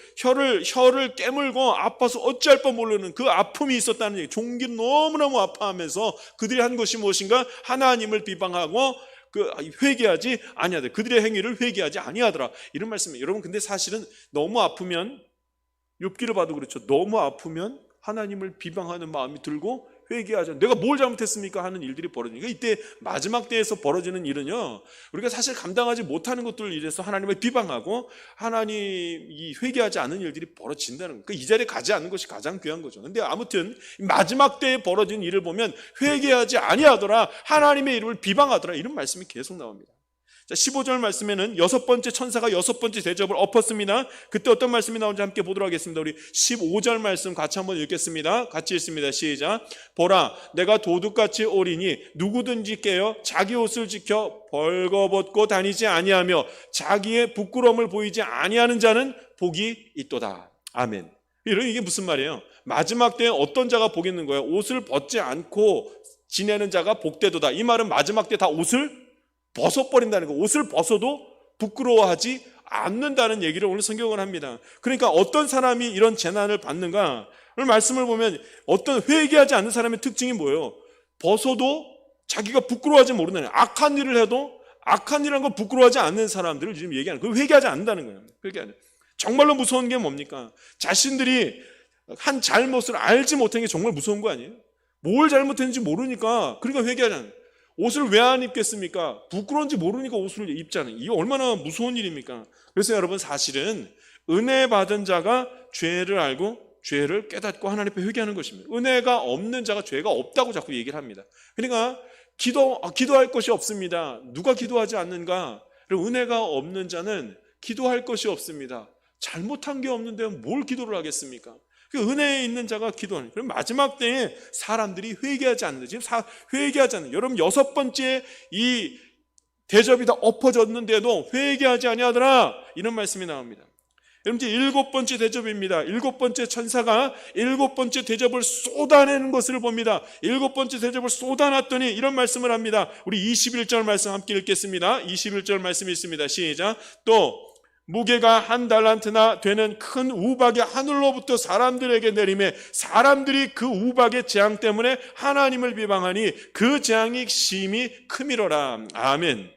아파서 어찌할 바 모르는 그 아픔이 있었다는 얘기. 종기를 너무너무 아파하면서 그들이 한 것이 무엇인가? 하나님을 비방하고 회개하지 아니하더라. 그들의 행위를 회개하지 아니하더라. 이런 말씀이에요. 여러분, 근데 사실은 너무 아프면, 욥기를 봐도 그렇죠. 너무 아프면 하나님을 비방하는 마음이 들고 회개하자. 내가 뭘 잘못했습니까? 하는 일들이 벌어지니까 이때 마지막 때에서 벌어지는 일은요, 우리가 사실 감당하지 못하는 것들을 이래서 하나님을 비방하고 하나님이 회개하지 않는 일들이 벌어진다는 거예요. 이 자리에 가지 않는 것이 가장 귀한 거죠. 근데 아무튼 마지막 때에 벌어진 일을 보면 회개하지 아니하더라, 하나님의 이름을 비방하더라, 이런 말씀이 계속 나옵니다. 자, 15절 말씀에는 여섯 번째 천사가 여섯 번째 대접을 엎었습니다. 그때 어떤 말씀이 나오는지 함께 보도록 하겠습니다. 우리 15절 말씀 같이 한번 읽겠습니다. 같이 읽습니다. 시작. 보라, 내가 도둑같이 오리니 누구든지 깨어 자기 옷을 지켜 벌거벗고 다니지 아니하며 자기의 부끄러움을 보이지 아니하는 자는 복이 있도다. 아멘. 이게 무슨 말이에요? 마지막 때에 어떤 자가 복이 있는 거예요? 옷을 벗지 않고 지내는 자가 복되도다. 이 말은 마지막 때 다 옷을 벗어버린다는 거. 옷을 벗어도 부끄러워하지 않는다는 얘기를 오늘 성경은 합니다. 그러니까 어떤 사람이 이런 재난을 받는가? 오늘 말씀을 보면 어떤 회개하지 않는 사람의 특징이 뭐예요? 벗어도 자기가 부끄러워하지 모른다는 거예요. 악한 일을 해도 악한 일이라는 걸 부끄러워하지 않는 사람들을 지금 얘기하는 거예요. 회개하지 않는다는 거예요. 회개하지. 정말로 무서운 게 뭡니까? 자신들이 한 잘못을 알지 못한 게 정말 무서운 거 아니에요? 뭘 잘못했는지 모르니까, 그러니까 회개하지 않는 거예요. 옷을 왜 안 입겠습니까? 부끄러운지 모르니까 옷을 입잖아요. 이게 얼마나 무서운 일입니까? 그래서 여러분, 사실은 은혜 받은 자가 죄를 알고 죄를 깨닫고 하나님 앞에 회개하는 것입니다. 은혜가 없는 자가 죄가 없다고 자꾸 얘기를 합니다. 그러니까 기도할 것이 없습니다. 누가 기도하지 않는가? 은혜가 없는 자는 기도할 것이 없습니다. 잘못한 게 없는데 뭘 기도를 하겠습니까? 은혜에 있는 자가 기도하는. 그럼 마지막 때에 사람들이 회개하지 않는다. 지금 회개하지 않는. 여러분, 여섯 번째 이 대접이 다 엎어졌는데도 회개하지 아니하더라, 이런 말씀이 나옵니다. 여러분, 이제 일곱 번째 대접입니다. 일곱 번째 천사가 일곱 번째 대접을 쏟아내는 것을 봅니다. 일곱 번째 대접을 쏟아놨더니 이런 말씀을 합니다. 우리 21절 말씀 함께 읽겠습니다. 21절 말씀이 있습니다. 시작. 또 무게가 한 달란트나 되는 큰 우박이 하늘로부터 사람들에게 내림에 사람들이 그 우박의 재앙 때문에 하나님을 비방하니 그 재앙이 심히 크미로라. 아멘.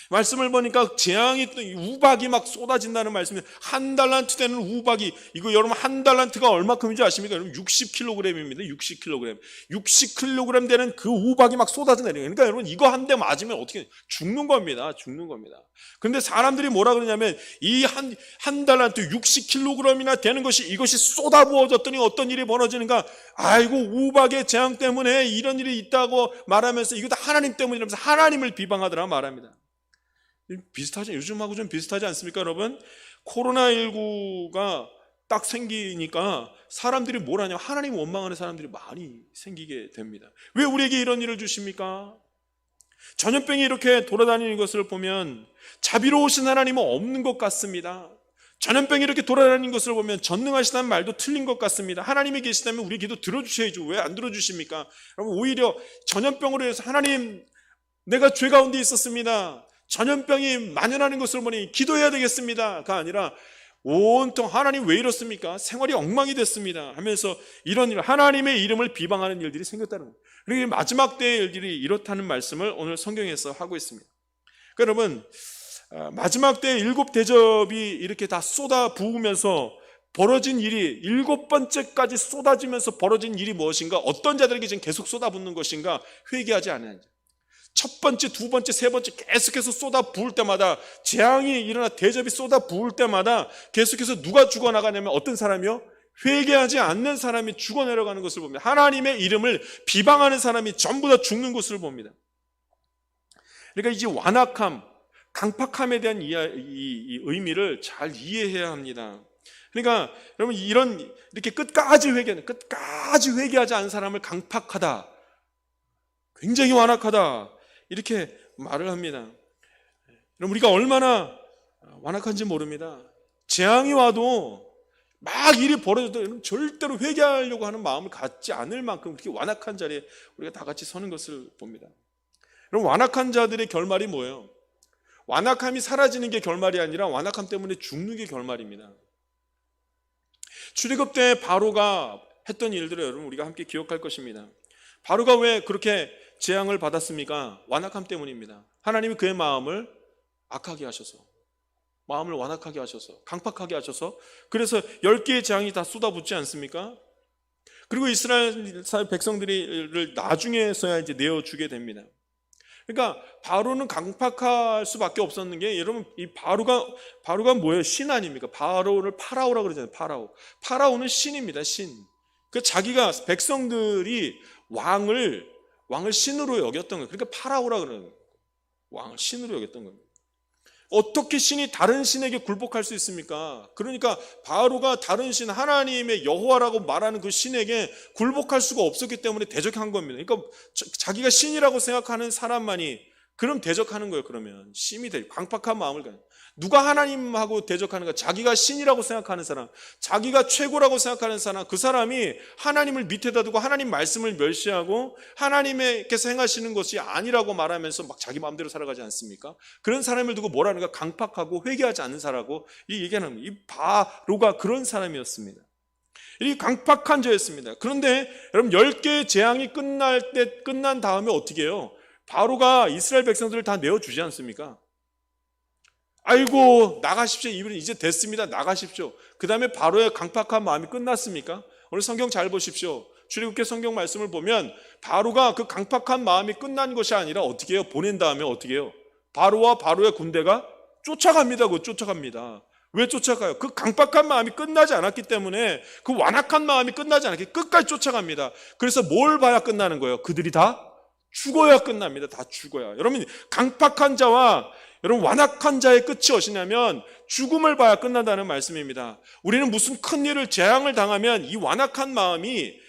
말씀을 보니까 재앙이, 우박이 막 쏟아진다는 말씀이, 한 달란트 되는 우박이, 이거 여러분 한 달란트가 얼마큼인지 아십니까? 여러분 60kg입니다. 60kg. 60kg 되는 그 우박이 막 쏟아진다는 거예요. 그러니까 여러분, 이거 한 대 맞으면 어떻게 죽는 겁니다. 죽는 겁니다. 그런데 사람들이 뭐라 그러냐면, 이 한 달란트 60kg이나 되는 것이, 이것이 쏟아부어졌더니 어떤 일이 벌어지는가? 아이고, 우박의 재앙 때문에 이런 일이 있다고 말하면서 이거 다 하나님 때문이라면서 하나님을 비방하더라 말합니다. 비슷하죠? 요즘하고 좀 비슷하지 않습니까, 여러분? 코로나19가 딱 생기니까 사람들이 뭘 하냐? 하나님 원망하는 사람들이 많이 생기게 됩니다. 왜 우리에게 이런 일을 주십니까? 전염병이 이렇게 돌아다니는 것을 보면 자비로우신 하나님은 없는 것 같습니다. 전염병이 이렇게 돌아다니는 것을 보면 전능하시다는 말도 틀린 것 같습니다. 하나님이 계시다면 우리 기도 들어주셔야죠. 왜 안 들어주십니까? 여러분, 오히려 전염병으로 해서 하나님, 내가 죄 가운데 있었습니다. 전염병이 만연하는 것을 보니 기도해야 되겠습니다가 아니라 온통 하나님 왜 이렇습니까? 생활이 엉망이 됐습니다 하면서 이런 일, 하나님의 이름을 비방하는 일들이 생겼다는 거예요. 그리고 마지막 때의 일들이 이렇다는 말씀을 오늘 성경에서 하고 있습니다. 그러니까 여러분, 마지막 때 일곱 대접이 이렇게 다 쏟아 부으면서 벌어진 일이, 일곱 번째까지 쏟아지면서 벌어진 일이 무엇인가? 어떤 자들에게 지금 계속 쏟아붓는 것인가? 회개하지 않아야죠. 첫 번째, 두 번째, 세 번째 계속해서 쏟아 부을 때마다, 재앙이 일어나 대접이 쏟아 부을 때마다 계속해서 누가 죽어나가냐면 어떤 사람이요? 회개하지 않는 사람이 죽어내려가는 것을 봅니다. 하나님의 이름을 비방하는 사람이 전부 다 죽는 것을 봅니다. 그러니까 이제 완악함, 강팍함에 대한 이 의미를 잘 이해해야 합니다. 그러니까 여러분 이렇게 끝까지 회개하지 않은 사람을 강팍하다, 굉장히 완악하다 이렇게 말을 합니다. 여러분 우리가 얼마나 완악한지 모릅니다. 재앙이 와도 막 일이 벌어져도 절대로 회개하려고 하는 마음을 갖지 않을 만큼 그렇게 완악한 자리에 우리가 다 같이 서는 것을 봅니다. 여러분 완악한 자들의 결말이 뭐예요? 완악함이 사라지는 게 결말이 아니라 완악함 때문에 죽는 게 결말입니다. 출애굽 때 바로가 했던 일들을 여러분 우리가 함께 기억할 것입니다. 바로가 왜 그렇게 재앙을 받았습니까? 완악함 때문입니다. 하나님이 그의 마음을 악하게 하셔서, 마음을 완악하게 하셔서, 강팍하게 하셔서, 그래서 10개의 재앙이 다 쏟아붓지 않습니까? 그리고 이스라엘 백성들을 나중에서야 이제 내어주게 됩니다. 그러니까 바로는 강팍할 수밖에 없었는 게, 여러분 이 바로가 뭐예요? 신 아닙니까? 바로를 파라오라고 그러잖아요. 파라오는 신입니다. 신. 그 자기가 백성들이 왕을 신으로 여겼던 거예요. 그러니까 파라오라 그러는 거예요. 왕을 신으로 여겼던 겁니다. 어떻게 신이 다른 신에게 굴복할 수 있습니까? 그러니까 바로가 다른 신, 하나님의 여호와라고 말하는 그 신에게 굴복할 수가 없었기 때문에 대적한 겁니다. 그러니까 자기가 신이라고 생각하는 사람만이 그럼 대적하는 거예요. 그러면 심히 강팍한 마음을 가요. 누가 하나님하고 대적하는가? 자기가 신이라고 생각하는 사람, 자기가 최고라고 생각하는 사람, 그 사람이 하나님을 밑에다 두고 하나님 말씀을 멸시하고 하나님께서 행하시는 것이 아니라고 말하면서 막 자기 마음대로 살아가지 않습니까? 그런 사람을 두고 뭐라는가? 강팍하고 회개하지 않는 사람이라고 이 얘기하는 겁니다. 이 바로가 그런 사람이었습니다. 이 강팍한 자였습니다. 그런데 여러분 10개의 재앙이 끝난 다음에 어떻게 해요? 바로가 이스라엘 백성들을 다 내어주지 않습니까? 아이고 나가십시오. 이분이 이제 됐습니다. 나가십시오. 그 다음에 바로의 강팍한 마음이 끝났습니까? 오늘 성경 잘 보십시오. 출애굽기 성경 말씀을 보면 바로가 그 강팍한 마음이 끝난 것이 아니라 어떻게 해요? 보낸 다음에 어떻게 해요? 바로와 바로의 군대가 쫓아갑니다. 쫓아갑니다. 왜 쫓아가요? 그 강팍한 마음이 끝나지 않았기 때문에, 그 완악한 마음이 끝나지 않았기 때문에 끝까지 쫓아갑니다. 그래서 뭘 봐야 끝나는 거예요? 그들이 다 죽어야 끝납니다. 다 죽어야. 여러분 강팍한 자와 여러분 완악한 자의 끝이 어디냐면 죽음을 봐야 끝난다는 말씀입니다. 우리는 무슨 큰 일을 재앙을 당하면 이 완악한 마음이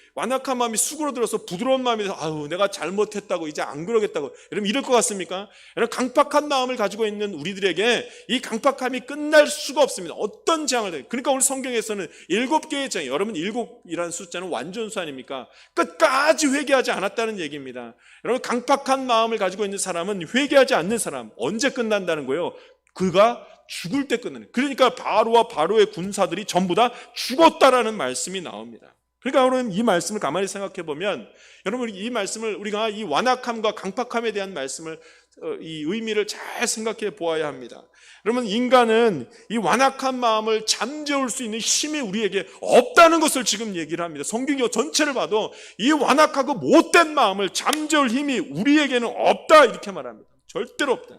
수그러들어서 부드러운 마음이 돼서 아유 내가 잘못했다고 이제 안 그러겠다고 여러분 이럴 것 같습니까? 여러분 강팍한 마음을 가지고 있는 우리들에게 이 강팍함이 끝날 수가 없습니다. 어떤 재앙을 당해도. 그러니까 오늘 성경에서는 7개의 재앙, 여러분 7이라는 숫자는 완전수 아닙니까? 끝까지 회개하지 않았다는 얘기입니다. 여러분 강팍한 마음을 가지고 있는 사람은 회개하지 않는 사람, 언제 끝난다는 거예요? 그가 죽을 때 끝나는. 그러니까 바로와 바로의 군사들이 전부 다 죽었다라는 말씀이 나옵니다. 그러니까 여러분 이 말씀을 가만히 생각해 보면, 여러분 이 말씀을 우리가 이 완악함과 강팍함에 대한 말씀을 이 의미를 잘 생각해 보아야 합니다. 여러분 인간은 이 완악한 마음을 잠재울 수 있는 힘이 우리에게 없다는 것을 지금 얘기를 합니다. 성경 전체를 봐도 이 완악하고 못된 마음을 잠재울 힘이 우리에게는 없다 이렇게 말합니다. 절대로 없다.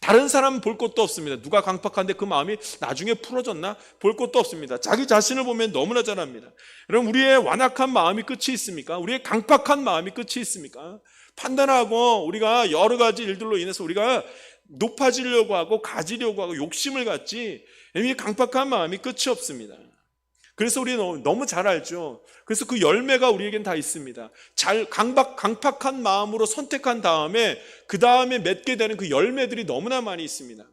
다른 사람 볼 것도 없습니다. 누가 강팍한데 그 마음이 나중에 풀어졌나? 볼 것도 없습니다. 자기 자신을 보면 너무나 잘 압니다. 여러분 우리의 완악한 마음이 끝이 있습니까? 우리의 강팍한 마음이 끝이 있습니까? 판단하고 우리가 여러 가지 일들로 인해서 우리가 높아지려고 하고 가지려고 하고 욕심을 갖지, 이미 강팍한 마음이 끝이 없습니다. 그래서 우리는 너무 잘 알죠. 그래서 그 열매가 우리에겐 다 있습니다. 강팍한 마음으로 선택한 다음에 그 다음에 맺게 되는 그 열매들이 너무나 많이 있습니다.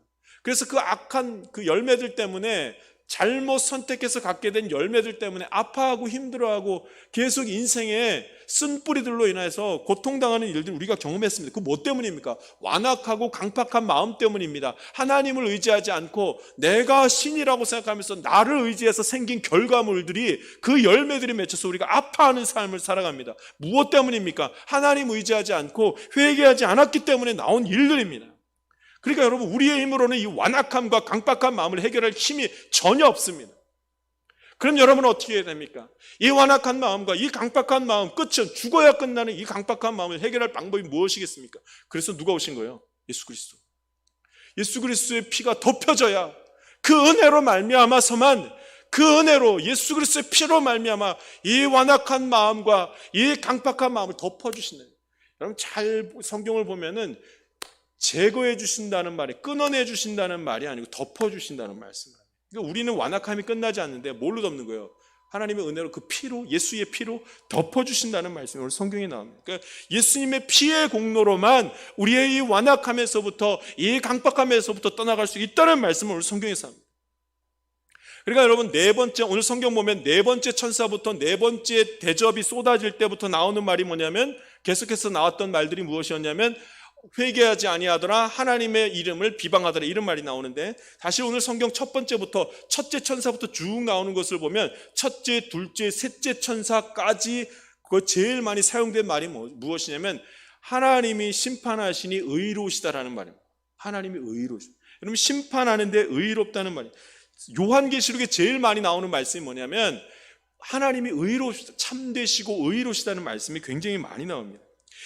그래서 그 악한 그 열매들 때문에, 잘못 선택해서 갖게 된 열매들 때문에 아파하고 힘들어하고 계속 인생에 쓴뿌리들로 인해서 고통당하는 일들 우리가 경험했습니다. 그 뭐 때문입니까? 완악하고 강팍한 마음 때문입니다. 하나님을 의지하지 않고 내가 신이라고 생각하면서 나를 의지해서 생긴 결과물들이, 그 열매들이 맺혀서 우리가 아파하는 삶을 살아갑니다. 무엇 때문입니까? 하나님 의지하지 않고 회개하지 않았기 때문에 나온 일들입니다. 그러니까 여러분 우리의 힘으로는 이 완악함과 강팍한 마음을 해결할 힘이 전혀 없습니다. 그럼 여러분은 어떻게 해야 됩니까? 이 완악한 마음과 이 강팍한 마음, 끝은 죽어야 끝나는 이 강팍한 마음을 해결할 방법이 무엇이겠습니까? 그래서 누가 오신 거예요? 예수 그리스도. 예수 그리스도의 피가 덮여져야, 그 은혜로 말미암아서만, 그 은혜로 예수 그리스도의 피로 말미암아 이 완악한 마음과 이 강팍한 마음을 덮어주신다. 여러분 잘 성경을 보면은 제거해 주신다는 말이, 끊어내 주신다는 말이 아니고 덮어 주신다는 말씀입니다. 그러니까 우리는 완악함이 끝나지 않는데 뭘로 덮는 거예요? 하나님의 은혜로 그 피로, 예수의 피로 덮어주신다는 말씀이 오늘 성경에 나옵니다. 그러니까 예수님의 피의 공로로만 우리의 이 완악함에서부터, 이 강박함에서부터 떠나갈 수 있다는 말씀을 오늘 성경에서 합니다. 그러니까 여러분, 네 번째, 오늘 성경 보면 네 번째 천사부터 네 번째 대접이 쏟아질 때부터 나오는 말이 뭐냐면, 계속해서 나왔던 말들이 무엇이었냐면, 회개하지 아니하더라, 하나님의 이름을 비방하더라, 이런 말이 나오는데, 다시 오늘 성경 첫 번째부터, 첫째 천사부터 쭉 나오는 것을 보면 첫째, 둘째, 셋째 천사까지 그 제일 많이 사용된 말이 무엇이냐면, 하나님이 심판하시니 의로우시다라는 말입니다. 하나님이 의로우시다. 여러분, 심판하는데 의롭다는 말이에요. 요한계시록에 제일 많이 나오는 말씀이 뭐냐면, 하나님이 의로우시다, 참되시고 의로우시다는 말씀이 굉장히 많이 나옵니다.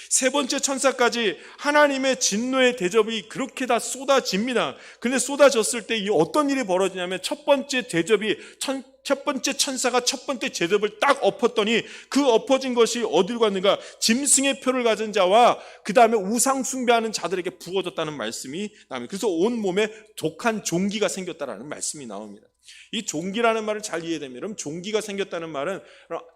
세 번째 천사까지 하나님의 진노의 대접이 그렇게 다 쏟아집니다. 근데 쏟아졌을 때 이 어떤 일이 벌어지냐면, 첫 번째 대접이, 첫 번째 천사가 첫 번째 대접을 딱 엎었더니 그 엎어진 것이 어디로 갔는가? 짐승의 표를 가진 자와 그 다음에 우상 숭배하는 자들에게 부어졌다는 말씀이 나옵니다. 그래서 온 몸에 독한 종기가 생겼다라는 말씀이 나옵니다. 이 종기라는 말을 잘 이해됩니다. 여러분, 종기가 생겼다는 말은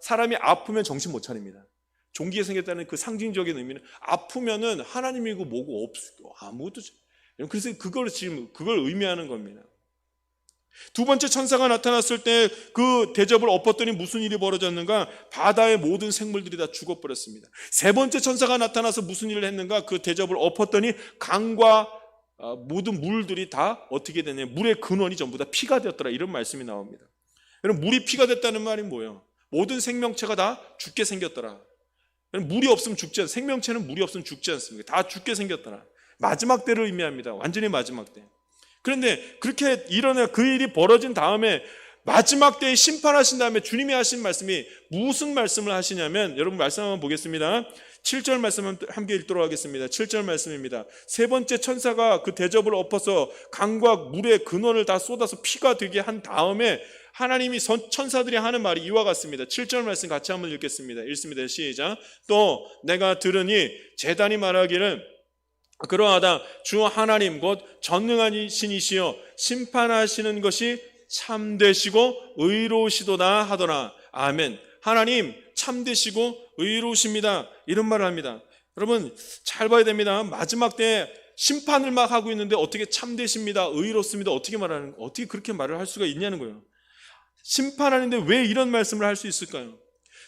사람이 아프면 정신 못 차립니다. 종기가 생겼다는 그 상징적인 의미는, 아프면은 하나님이고 뭐고 없고 아무것도, 그래서 그걸 의미하는 겁니다. 두 번째 천사가 나타났을 때 그 대접을 엎었더니 무슨 일이 벌어졌는가? 바다의 모든 생물들이 다 죽어버렸습니다. 세 번째 천사가 나타나서 무슨 일을 했는가? 그 대접을 엎었더니 강과 모든 물들이 다 어떻게 되냐? 물의 근원이 전부 다 피가 되었더라, 이런 말씀이 나옵니다. 여러분, 물이 피가 됐다는 말이 뭐예요? 모든 생명체가 다 죽게 생겼더라. 물이 없으면 죽지 않습니다. 생명체는 물이 없으면 죽지 않습니다. 다 죽게 생겼더라. 마지막 때를 의미합니다. 완전히 마지막 때. 그런데 그렇게 그 일이 벌어진 다음에, 마지막 때에 심판하신 다음에 주님이 하신 말씀이 무슨 말씀을 하시냐면, 여러분 말씀 한번 보겠습니다. 7절 말씀 함께 읽도록 하겠습니다. 7절 말씀입니다. 세 번째 천사가 그 대접을 엎어서 강과 물의 근원을 다 쏟아서 피가 되게 한 다음에 하나님이 천사들이 하는 말이 이와 같습니다. 7절 말씀 같이 한번 읽겠습니다. 읽습니다. 시작. 또 내가 들으니 제단이 말하기를, 그러하다 주 하나님 곧 전능한 신이시여 심판하시는 것이 참되시고 의로우시도다 하더라. 아멘. 하나님 참되시고 의로우십니다, 이런 말을 합니다. 여러분 잘 봐야 됩니다. 마지막 때 심판을 막 하고 있는데 어떻게 참되십니다, 의롭습니다, 어떻게 그렇게 말을 할 수가 있냐는 거예요. 심판하는데 왜 이런 말씀을 할 수 있을까요?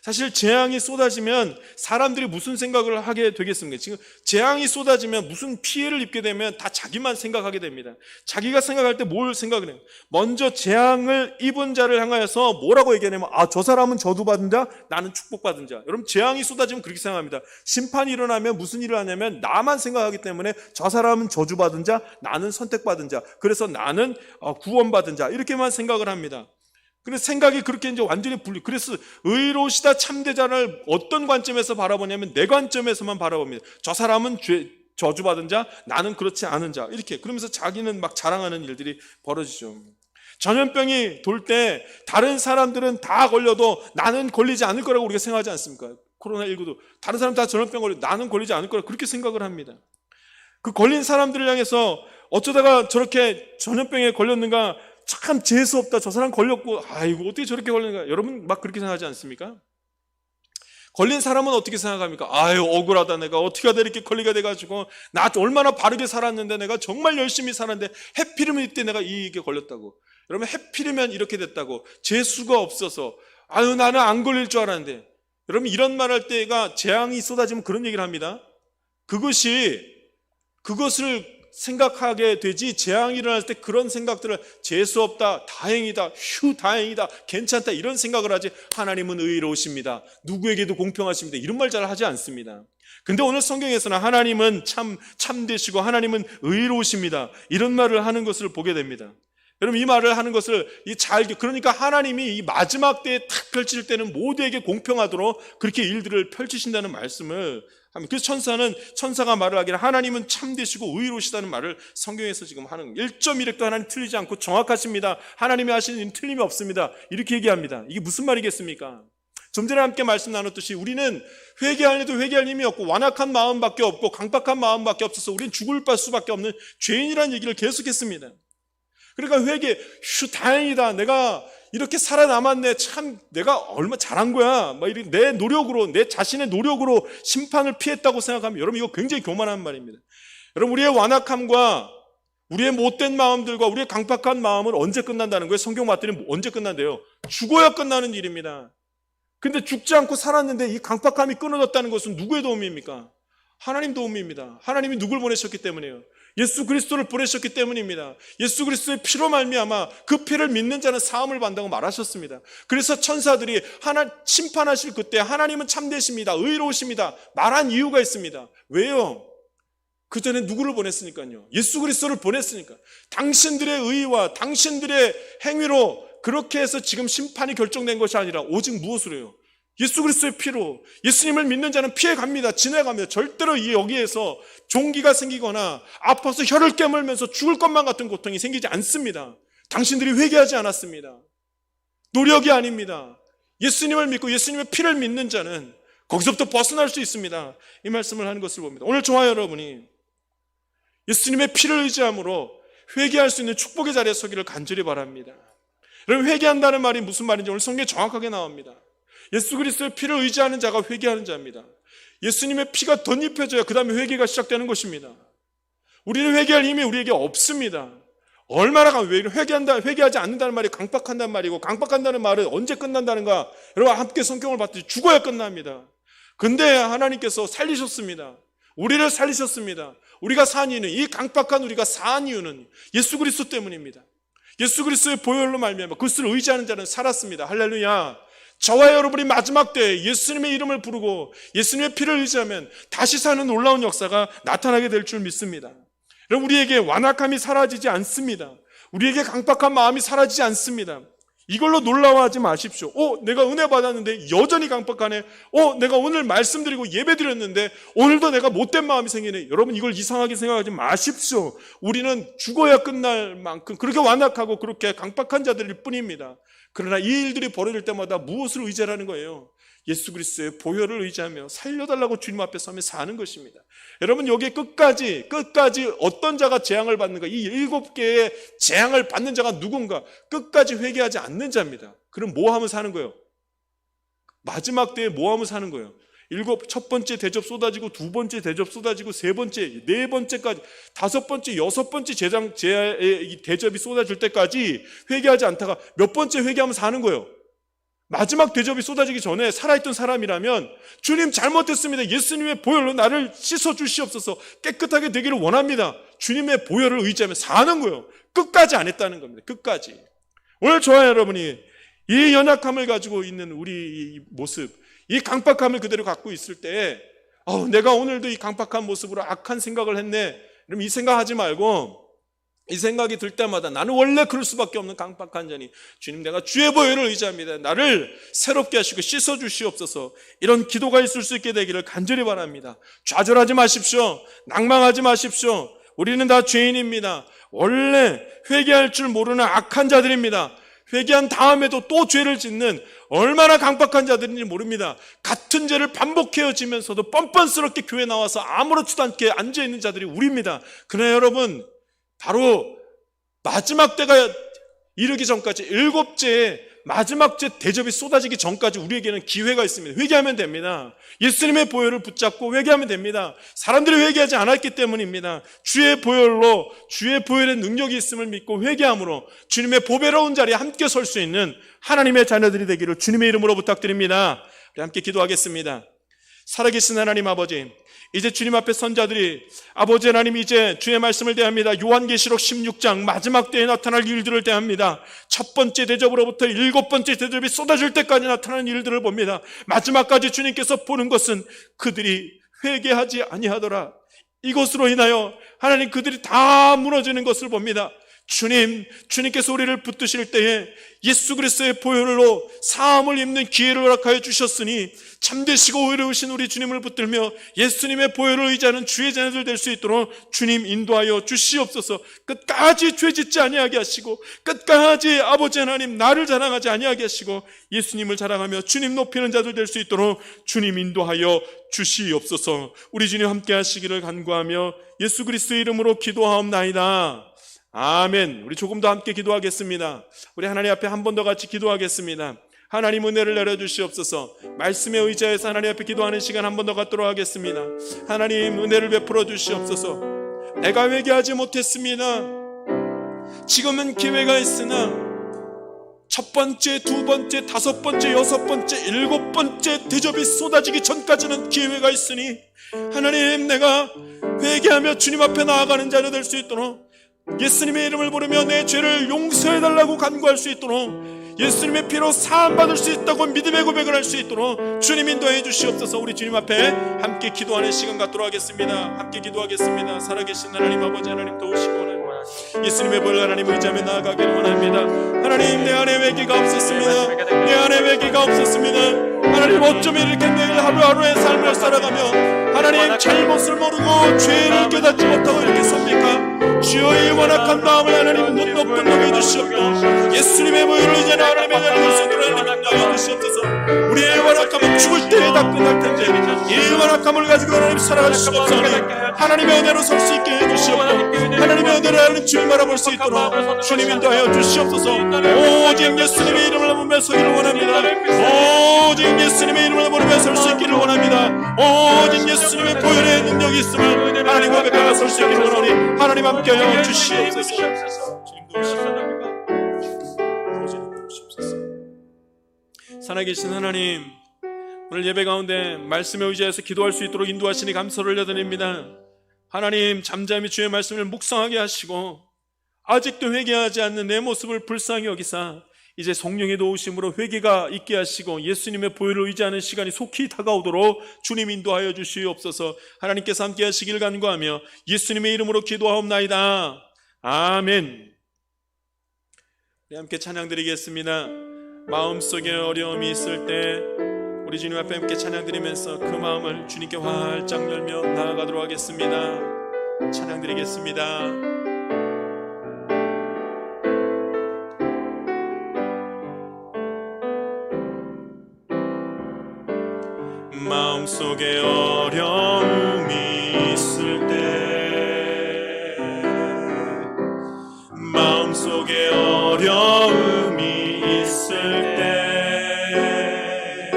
사실 재앙이 쏟아지면 사람들이 무슨 생각을 하게 되겠습니까? 지금 재앙이 쏟아지면 무슨 피해를 입게 되면 다 자기만 생각하게 됩니다. 자기가 생각할 때 뭘 생각을 해요? 먼저 재앙을 입은 자를 향하여서 뭐라고 얘기하냐면, 저 사람은 저주받은 자, 나는 축복받은 자. 여러분, 재앙이 쏟아지면 그렇게 생각합니다. 심판이 일어나면 무슨 일을 하냐면, 나만 생각하기 때문에 저 사람은 저주받은 자, 나는 선택받은 자, 그래서 나는 구원받은 자, 이렇게만 생각을 합니다. 근데 생각이 그렇게 이제 완전히 그래서 의로우시다 참되자를 어떤 관점에서 바라보냐면, 내 관점에서만 바라봅니다. 저 사람은 저주받은 자, 나는 그렇지 않은 자, 이렇게. 그러면서 자기는 막 자랑하는 일들이 벌어지죠. 전염병이 돌 때 다른 사람들은 다 걸려도 나는 걸리지 않을 거라고 우리가 생각하지 않습니까? 코로나19도 다른 사람 다 전염병 걸려, 나는 걸리지 않을 거라, 그렇게 생각을 합니다. 그 걸린 사람들을 향해서 어쩌다가 저렇게 전염병에 걸렸는가, 참 재수없다, 저 사람 걸렸고 아이고 어떻게 저렇게 걸리는가, 여러분 막 그렇게 생각하지 않습니까? 걸린 사람은 어떻게 생각합니까? 아유 억울하다, 내가 어떻게 하다 이렇게 걸리게 돼가지고, 나 얼마나 바르게 살았는데, 내가 정말 열심히 살았는데 해피리면 이때 내가 이게 걸렸다고. 여러분, 해피리면 이렇게 됐다고, 재수가 없어서, 아유 나는 안 걸릴 줄 알았는데. 여러분, 이런 말 할 때가 재앙이 쏟아지면 그런 얘기를 합니다. 그것을 생각하게 되지, 재앙이 일어날 때 그런 생각들을 재수없다, 다행이다, 다행이다, 괜찮다, 이런 생각을 하지, 하나님은 의로우십니다, 누구에게도 공평하십니다, 이런 말 잘 하지 않습니다. 근데 오늘 성경에서는 하나님은 참되시고 하나님은 의로우십니다, 이런 말을 하는 것을 보게 됩니다. 여러분, 이 말을 하는 것을 그러니까 하나님이 이 마지막 때에 탁 펼칠 때는 모두에게 공평하도록 그렇게 일들을 펼치신다는 말씀을 합니다. 그래서 천사가 말을 하기를, 하나님은 참되시고 의로우시다는 말을 성경에서 지금 하는 거예요. 1.1획도 하나님 틀리지 않고 정확하십니다, 하나님이 하시는 일은 틀림이 없습니다, 이렇게 얘기합니다. 이게 무슨 말이겠습니까? 좀 전에 함께 말씀 나눴듯이 우리는 회개하려도 회개할 힘이 없고 완악한 마음밖에 없고 강박한 마음밖에 없어서 우리는 죽을 수밖에 없는 죄인이라는 얘기를 계속했습니다. 그러니까 회개, 다행이다. 내가 이렇게 살아남았네. 참 내가 얼마 잘한 거야. 막 이렇게 내 노력으로, 내 자신의 노력으로 심판을 피했다고 생각하면 여러분 이거 굉장히 교만한 말입니다. 여러분 우리의 완악함과 우리의 못된 마음들과 우리의 강팍한 마음은 언제 끝난다는 거예요? 성경 봤더니 언제 끝난대요? 죽어야 끝나는 일입니다. 근데 죽지 않고 살았는데 이 강팍함이 끊어졌다는 것은 누구의 도움입니까? 하나님 도움입니다. 하나님이 누굴 보내셨기 때문이에요. 예수 그리스도를 보내셨기 때문입니다. 예수 그리스도의 피로 말미암아 그 피를 믿는 자는 사함을 받는다고 말하셨습니다. 그래서 천사들이 심판하실 그때 하나님은 참되십니다. 의로우십니다. 말한 이유가 있습니다. 왜요? 그 전에 누구를 보냈으니까요? 예수 그리스도를 보냈으니까. 당신들의 의와 당신들의 행위로 그렇게 해서 지금 심판이 결정된 것이 아니라 오직 무엇으로 해요? 예수 그리스도의 피로. 예수님을 믿는 자는 피해갑니다. 지나갑니다. 절대로 여기에서 종기가 생기거나 아파서 혀를 깨물면서 죽을 것만 같은 고통이 생기지 않습니다. 당신들이 회개하지 않았습니다. 노력이 아닙니다. 예수님을 믿고 예수님의 피를 믿는 자는 거기서부터 벗어날 수 있습니다. 이 말씀을 하는 것을 봅니다. 오늘 저와 여러분이 예수님의 피를 의지함으로 회개할 수 있는 축복의 자리에 서기를 간절히 바랍니다. 여러분 회개한다는 말이 무슨 말인지 오늘 성경에 정확하게 나옵니다. 예수 그리스도의 피를 의지하는 자가 회개하는 자입니다. 예수님의 피가 덧입혀져야 그 다음에 회개가 시작되는 것입니다. 우리는 회개할 힘이 우리에게 없습니다. 얼마나 회개하지 않는다는 말이 강박한다는 말이고, 강박한다는 말은 언제 끝난다는가? 여러분 함께 성경을 봤더니 죽어야 끝납니다. 근데 하나님께서 살리셨습니다. 우리를 살리셨습니다. 우리가 산 이유는, 이 강박한 우리가 산 이유는 예수 그리스도 때문입니다. 예수 그리스도의 보혈로 말미암아 그것을 의지하는 자는 살았습니다. 할렐루야. 저와 여러분이 마지막 때에 예수님의 이름을 부르고 예수님의 피를 의지하면 다시 사는 놀라운 역사가 나타나게 될 줄 믿습니다. 여러분 우리에게 완악함이 사라지지 않습니다. 우리에게 강박한 마음이 사라지지 않습니다. 이걸로 놀라워하지 마십시오. 내가 은혜 받았는데 여전히 강박하네. 내가 오늘 말씀드리고 예배드렸는데 오늘도 내가 못된 마음이 생기네. 여러분 이걸 이상하게 생각하지 마십시오. 우리는 죽어야 끝날 만큼 그렇게 완악하고 그렇게 강박한 자들일 뿐입니다. 그러나 이 일들이 벌어질 때마다 무엇을 의지하라는 거예요? 예수 그리스도의 보혈을 의지하며 살려달라고 주님 앞에 서며 사는 것입니다. 여러분 여기에 끝까지 어떤 자가 재앙을 받는가? 이 7개의 재앙을 받는 자가 누군가? 끝까지 회개하지 않는 자입니다. 그럼 뭐 하면 사는 거예요? 마지막 때에 뭐 하면 사는 거예요? 첫 번째 대접 쏟아지고, 두 번째 대접 쏟아지고, 세 번째, 네 번째까지, 다섯 번째, 여섯 번째 대접이 쏟아질 때까지 회개하지 않다가 몇 번째 회개하면 사는 거예요? 마지막 대접이 쏟아지기 전에 살아있던 사람이라면 주님 잘못했습니다. 예수님의 보혈로 나를 씻어주시옵소서. 깨끗하게 되기를 원합니다. 주님의 보혈을 의지하며 사는 거예요. 끝까지 안 했다는 겁니다. 끝까지. 오늘 저와 여러분이 이 연약함을 가지고 있는 우리 모습, 이 강박함을 그대로 갖고 있을 때 내가 오늘도 이 강박한 모습으로 악한 생각을 했네. 그럼 이 생각하지 말고 이 생각이 들 때마다 나는 원래 그럴 수밖에 없는 강박한 자니 주님 내가 주의 보혈을 의지합니다. 나를 새롭게 하시고 씻어주시옵소서. 이런 기도가 있을 수 있게 되기를 간절히 바랍니다. 좌절하지 마십시오. 낭망하지 마십시오. 우리는 다 죄인입니다. 원래 회개할 줄 모르는 악한 자들입니다. 회개한 다음에도 또 죄를 짓는 얼마나 강박한 자들인지 모릅니다. 같은 죄를 반복해어 지면서도 뻔뻔스럽게 교회 나와서 아무렇지도 않게 앉아있는 자들이 우리입니다. 그러나 여러분 바로 마지막 때가 이르기 전까지 7죄의 마지막 죄 대접이 쏟아지기 전까지 우리에게는 기회가 있습니다. 회개하면 됩니다. 예수님의 보혈을 붙잡고 회개하면 됩니다. 사람들이 회개하지 않았기 때문입니다. 주의 보혈로, 주의 보혈의 능력이 있음을 믿고 회개함으로 주님의 보배로운 자리에 함께 설 수 있는 하나님의 자녀들이 되기를 주님의 이름으로 부탁드립니다. 우리 함께 기도하겠습니다. 살아계신 하나님 아버지, 이제 주님 앞에 선자들이 아버지 하나님 이제 주의 말씀을 대합니다. 요한계시록 16장 마지막 때에 나타날 일들을 대합니다. 첫 번째 대접으로부터 7번째 대접이 쏟아질 때까지 나타나는 일들을 봅니다. 마지막까지 주님께서 보는 것은 그들이 회개하지 아니하더라. 이것으로 인하여 하나님 그들이 다 무너지는 것을 봅니다. 주님께서 우리를 붙드실 때에 예수 그리스도의 보혈로 사함을 입는 기회를 허락하여 주셨으니 참되시고 의로우신 우리 주님을 붙들며 예수님의 보혈을 의지하는 주의 자녀들 될 수 있도록 주님 인도하여 주시옵소서. 끝까지 죄짓지 아니하게 하시고 끝까지 아버지 하나님 나를 자랑하지 아니하게 하시고 예수님을 자랑하며 주님 높이는 자들 될 수 있도록 주님 인도하여 주시옵소서. 우리 주님 함께 하시기를 간구하며 예수 그리스도의 이름으로 기도하옵나이다. 아멘. 우리 조금 더 함께 기도하겠습니다. 우리 하나님 앞에 한 번 더 같이 기도하겠습니다. 하나님 은혜를 내려주시옵소서. 말씀에 의지해서 하나님 앞에 기도하는 시간 한 번 더 갖도록 하겠습니다. 하나님 은혜를 베풀어 주시옵소서. 내가 회개하지 못했습니다. 지금은 기회가 있으나 첫 번째, 두 번째, 다섯 번째, 여섯 번째, 일곱 번째 대접이 쏟아지기 전까지는 기회가 있으니 하나님, 내가 회개하며 주님 앞에 나아가는 자녀 될 수 있도록 예수님의 이름을 부르며 내 죄를 용서해달라고 간구할 수 있도록 예수님의 피로 사함받을 수 있다고 믿음의 고백을 할 수 있도록 주님 인도해 주시옵소서. 우리 주님 앞에 함께 기도하는 시간 갖도록 하겠습니다. 함께 기도하겠습니다. 살아계신 하나님 아버지, 하나님 도우시고 원합니다. 예수님의 보혈 하나님 의지하며 나아가기를 원합니다. 하나님, 내 안에 회개가 없었습니다. 내 안에 회개가 없었습니다. 하나님, 어쩜 이렇게 매일 하루하루의 삶을 살아가며 하나님 잘못을 모르고 죄를 깨닫지 못하고 이렇게 삽니까? 주여, 이 완악한 마음을 하나님 눈높게 주시옵고 예수님의 보혈을 이제 하나님의 자리를 쓰도록 인도하여 주시옵소서. 우리의 완악함은 죽을 때에 다 끝날 텐데 이 완악함을 가지고 하나님 살아갈 수가 없사오니 하나님의 은혜로 설 수 있게 해주시옵고 하나님의 은혜를 하나님 주님 바라볼 수 있도록 주님 인도하여 주시옵소서. 오직 예수님의 이름을 부르며 서기를 원합니다. 오직 예수님의 이름을 부르며 설 수 있기를 원합니다. 오직 예수님의 보혈의 능력이 있음을 하나님 고백하며 설 수 있기를 원하니 하나님 함께하여 주시옵소서. 살아계신 하나님, 오늘 예배 가운데 말씀에 의지해서 기도할 수 있도록 인도하시니 감사를 올려드립니다. 하나님, 잠잠히 주의 말씀을 묵상하게 하시고 아직도 회개하지 않는 내 모습을 불쌍히 여기사 이제 성령의 도우심으로 회개가 있게 하시고 예수님의 보혈을 의지하는 시간이 속히 다가오도록 주님 인도하여 주시옵소서. 하나님께서 함께 하시길 간구하며 예수님의 이름으로 기도하옵나이다. 아멘. 우리 함께 찬양 드리겠습니다. 마음속에 어려움이 있을 때 우리 주님 앞에 함께 찬양 드리면서 그 마음을 주님께 활짝 열며 나아가도록 하겠습니다. 찬양 드리겠습니다. 마음속에 어려움이 있을 때 마음속에 어려움이 있을 때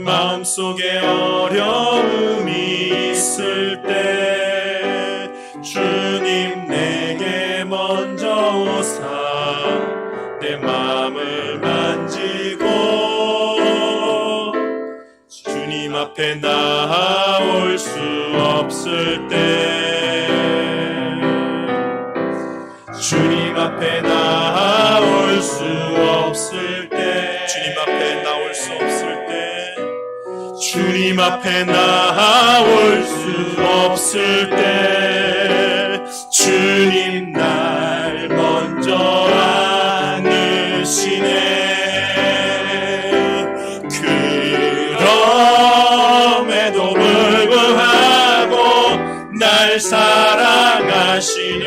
마음속에 어려움이 있을 때 주님 내게 먼저 오사 내 마음을 만지고 주님 앞에 나올 수 없을 때 주님 앞에 나올 수 없을 때 주님 앞에 나올 수 없을 때 주님 앞에 나올 수 없을 때 주님 날 먼저 안으시네. 그럼에도 불구하고 날 사랑하시는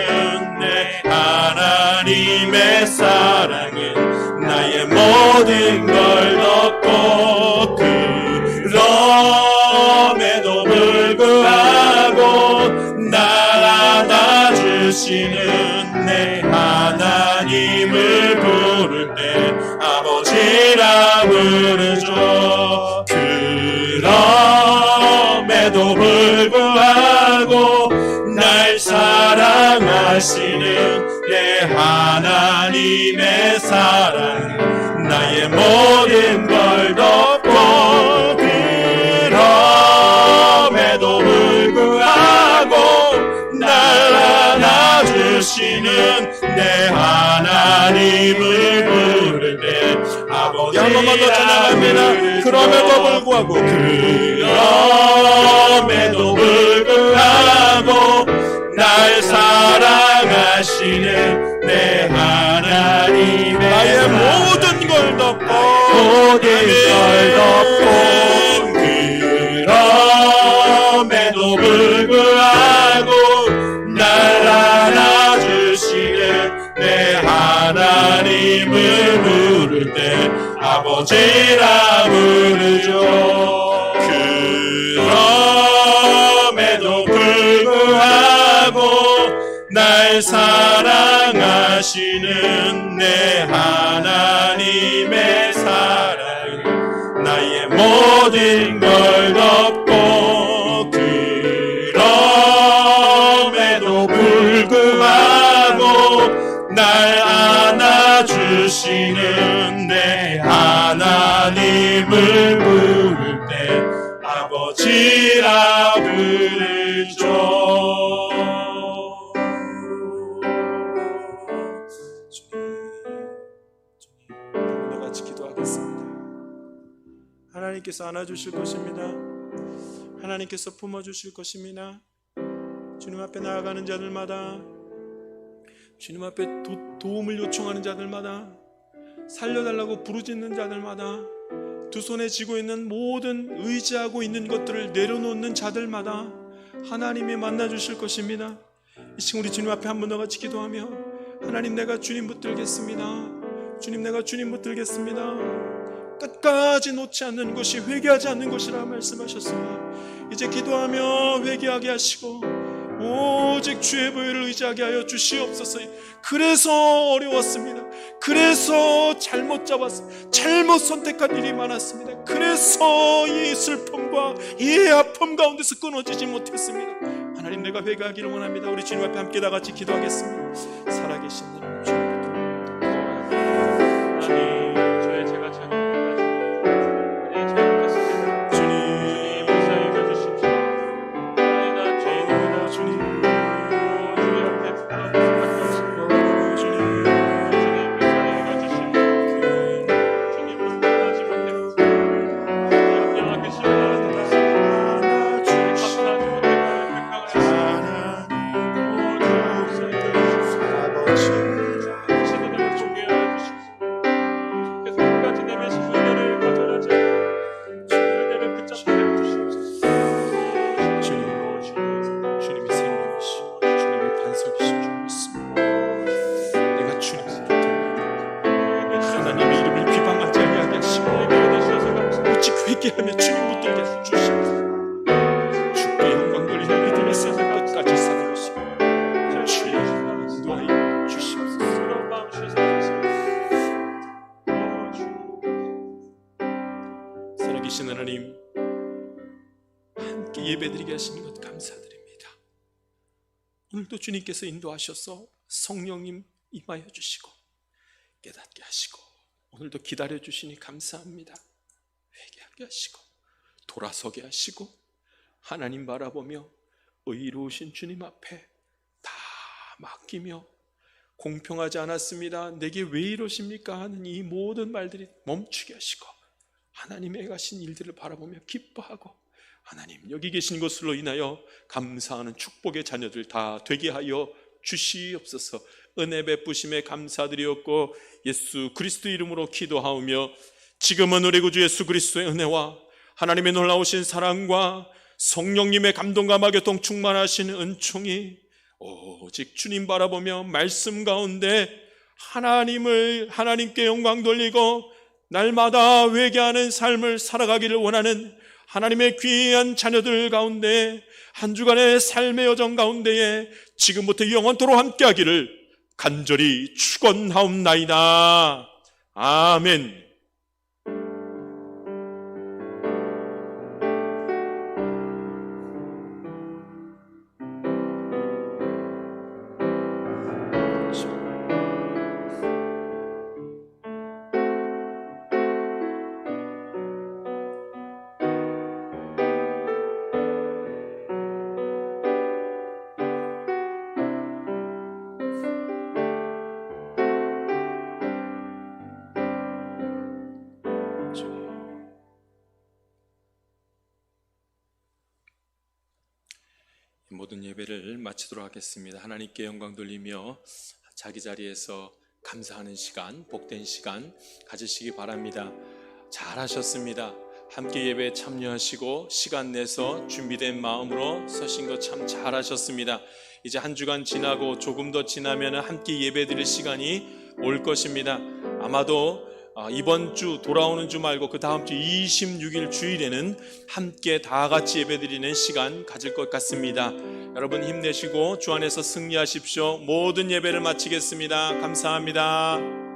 내 하나님의 사랑은 나의 모든 걸 덮고 그럼에도 불구하고 날 안아주시는 내 하나님을 부를 때 아버지라 부르죠. 그럼에도 불구하고 날 사랑하시는 내 하나님의 사랑 나의 모든 걸 덮고 그럼에도 불구하고 날 안아주시는 내 하나님을 부를 때 아버지 한 번만 더 찬양합니다. 그럼에도 불구하고 그럼에도 불구하고 날 사랑하시는 내 하나님의 나의 모든 걸 덮고 모든 걸 덮고 그럼에도 불구하고 날 안아주시는 내 하나님을 부를 때 아버지라 부르죠. 그럼에도 불구하고 날 사랑하시는 내 하나님의 사랑이 나의 모든 걸 덮고 그럼에도 불구하고 날 안아주시는 내 하나님을 부를 때 아버지라 부르죠. 주님, 같이 기도하겠습니다. 하나님께서 안아주실 것입니다. 하나님께서 품어주실 것입니다. 주님 앞에 나아가는 자들마다, 주님 앞에 도움을 요청하는 자들마다, 살려달라고 부르짖는 자들마다, 두 손에 쥐고 있는 모든 의지하고 있는 것들을 내려놓는 자들마다 하나님이 만나주실 것입니다. 이 시간 우리 주님 앞에 한 번 더 같이 기도하며, 하나님, 내가 주님 붙들겠습니다. 주님, 내가 주님 붙들겠습니다. 끝까지 놓지 않는 것이 회개하지 않는 것이라 말씀하셨습니다. 이제 기도하며 회개하게 하시고 오직 주의 보혈을 의지하게 하여 주시옵소서. 그래서 어려웠습니다. 그래서 잘못 잡았습니다. 잘못 선택한 일이 많았습니다. 그래서 이 슬픔과 이 아픔 가운데서 끊어지지 못했습니다. 하나님, 내가 회개하기를 원합니다. 우리 주님 앞에 함께 다 같이 기도하겠습니다. 살아계신 하나님, 주님, 저의 제가 잘못했습니다. 잘못했습니다. 주님, 용서해 주십시오. 나이나 죄인입니다. 주님, 주님 앞에 부끄러운 수밖에 없습니다. 주님, 용서해 주십시오. 주님, 불쌍하지 못했습니다. 영영하게 신뢰하는 것입니다. 감사하지 못했고 백강을 했습니다. 주님이 생명이시오, 주님이 반석이신 줄 믿습니다. 내가 주님을 하나님의 이름을 비방하지 아니하게 하시고 오직 회개하며 주님 붙들게 해주시옵소서. 주께 영광 돌리며 믿음의 삶을 끝까지 사는 것입니다. 주의 인도하여 주시옵소서. 살아계신 하나님, 함께 예배드리게 하시는 것 감사드립니다. 오늘도 주님께서 인도하셔서 성령님 임하여 주시고 깨닫게 하시고 오늘도 기다려 주시니 감사합니다. 회개하게 하시고 돌아서게 하시고 하나님 바라보며 의로우신 주님 앞에 다 맡기며 공평하지 않았습니다, 내게 왜 이러십니까 하는 이 모든 말들이 멈추게 하시고 하나님의 행하신 일들을 바라보며 기뻐하고 하나님, 여기 계신 것으로 인하여 감사하는 축복의 자녀들 다 되게 하여 주시옵소서. 은혜 베푸심에 감사드리옵고 예수 그리스도 이름으로 기도하오며, 지금은 우리 구주 예수 그리스도의 은혜와 하나님의 놀라우신 사랑과 성령님의 감동과 마교통 충만하신 은총이 오직 주님 바라보며 말씀 가운데 하나님께 영광 돌리고 날마다 회개하는 삶을 살아가기를 원하는 하나님의 귀한 자녀들 가운데, 한 주간의 삶의 여정 가운데에 지금부터 영원토록 함께하기를 간절히 축원하옵나이다. 아멘. 모든 예배를 마치도록 하겠습니다. 하나님께 영광 돌리며 자기 자리에서 감사하는 시간, 복된 시간 가지시기 바랍니다. 잘하셨습니다. 함께 예배에 참여하시고 시간 내서 준비된 마음으로 서신 것 참 잘하셨습니다. 이제 한 주간 지나고 조금 더 지나면 함께 예배 드릴 시간이 올 것입니다. 아마도 이번 주 돌아오는 주 말고 그 다음 주 26일 주일에는 함께 다 같이 예배드리는 시간 가질 것 같습니다. 여러분 힘내시고 주 안에서 승리하십시오. 모든 예배를 마치겠습니다. 감사합니다.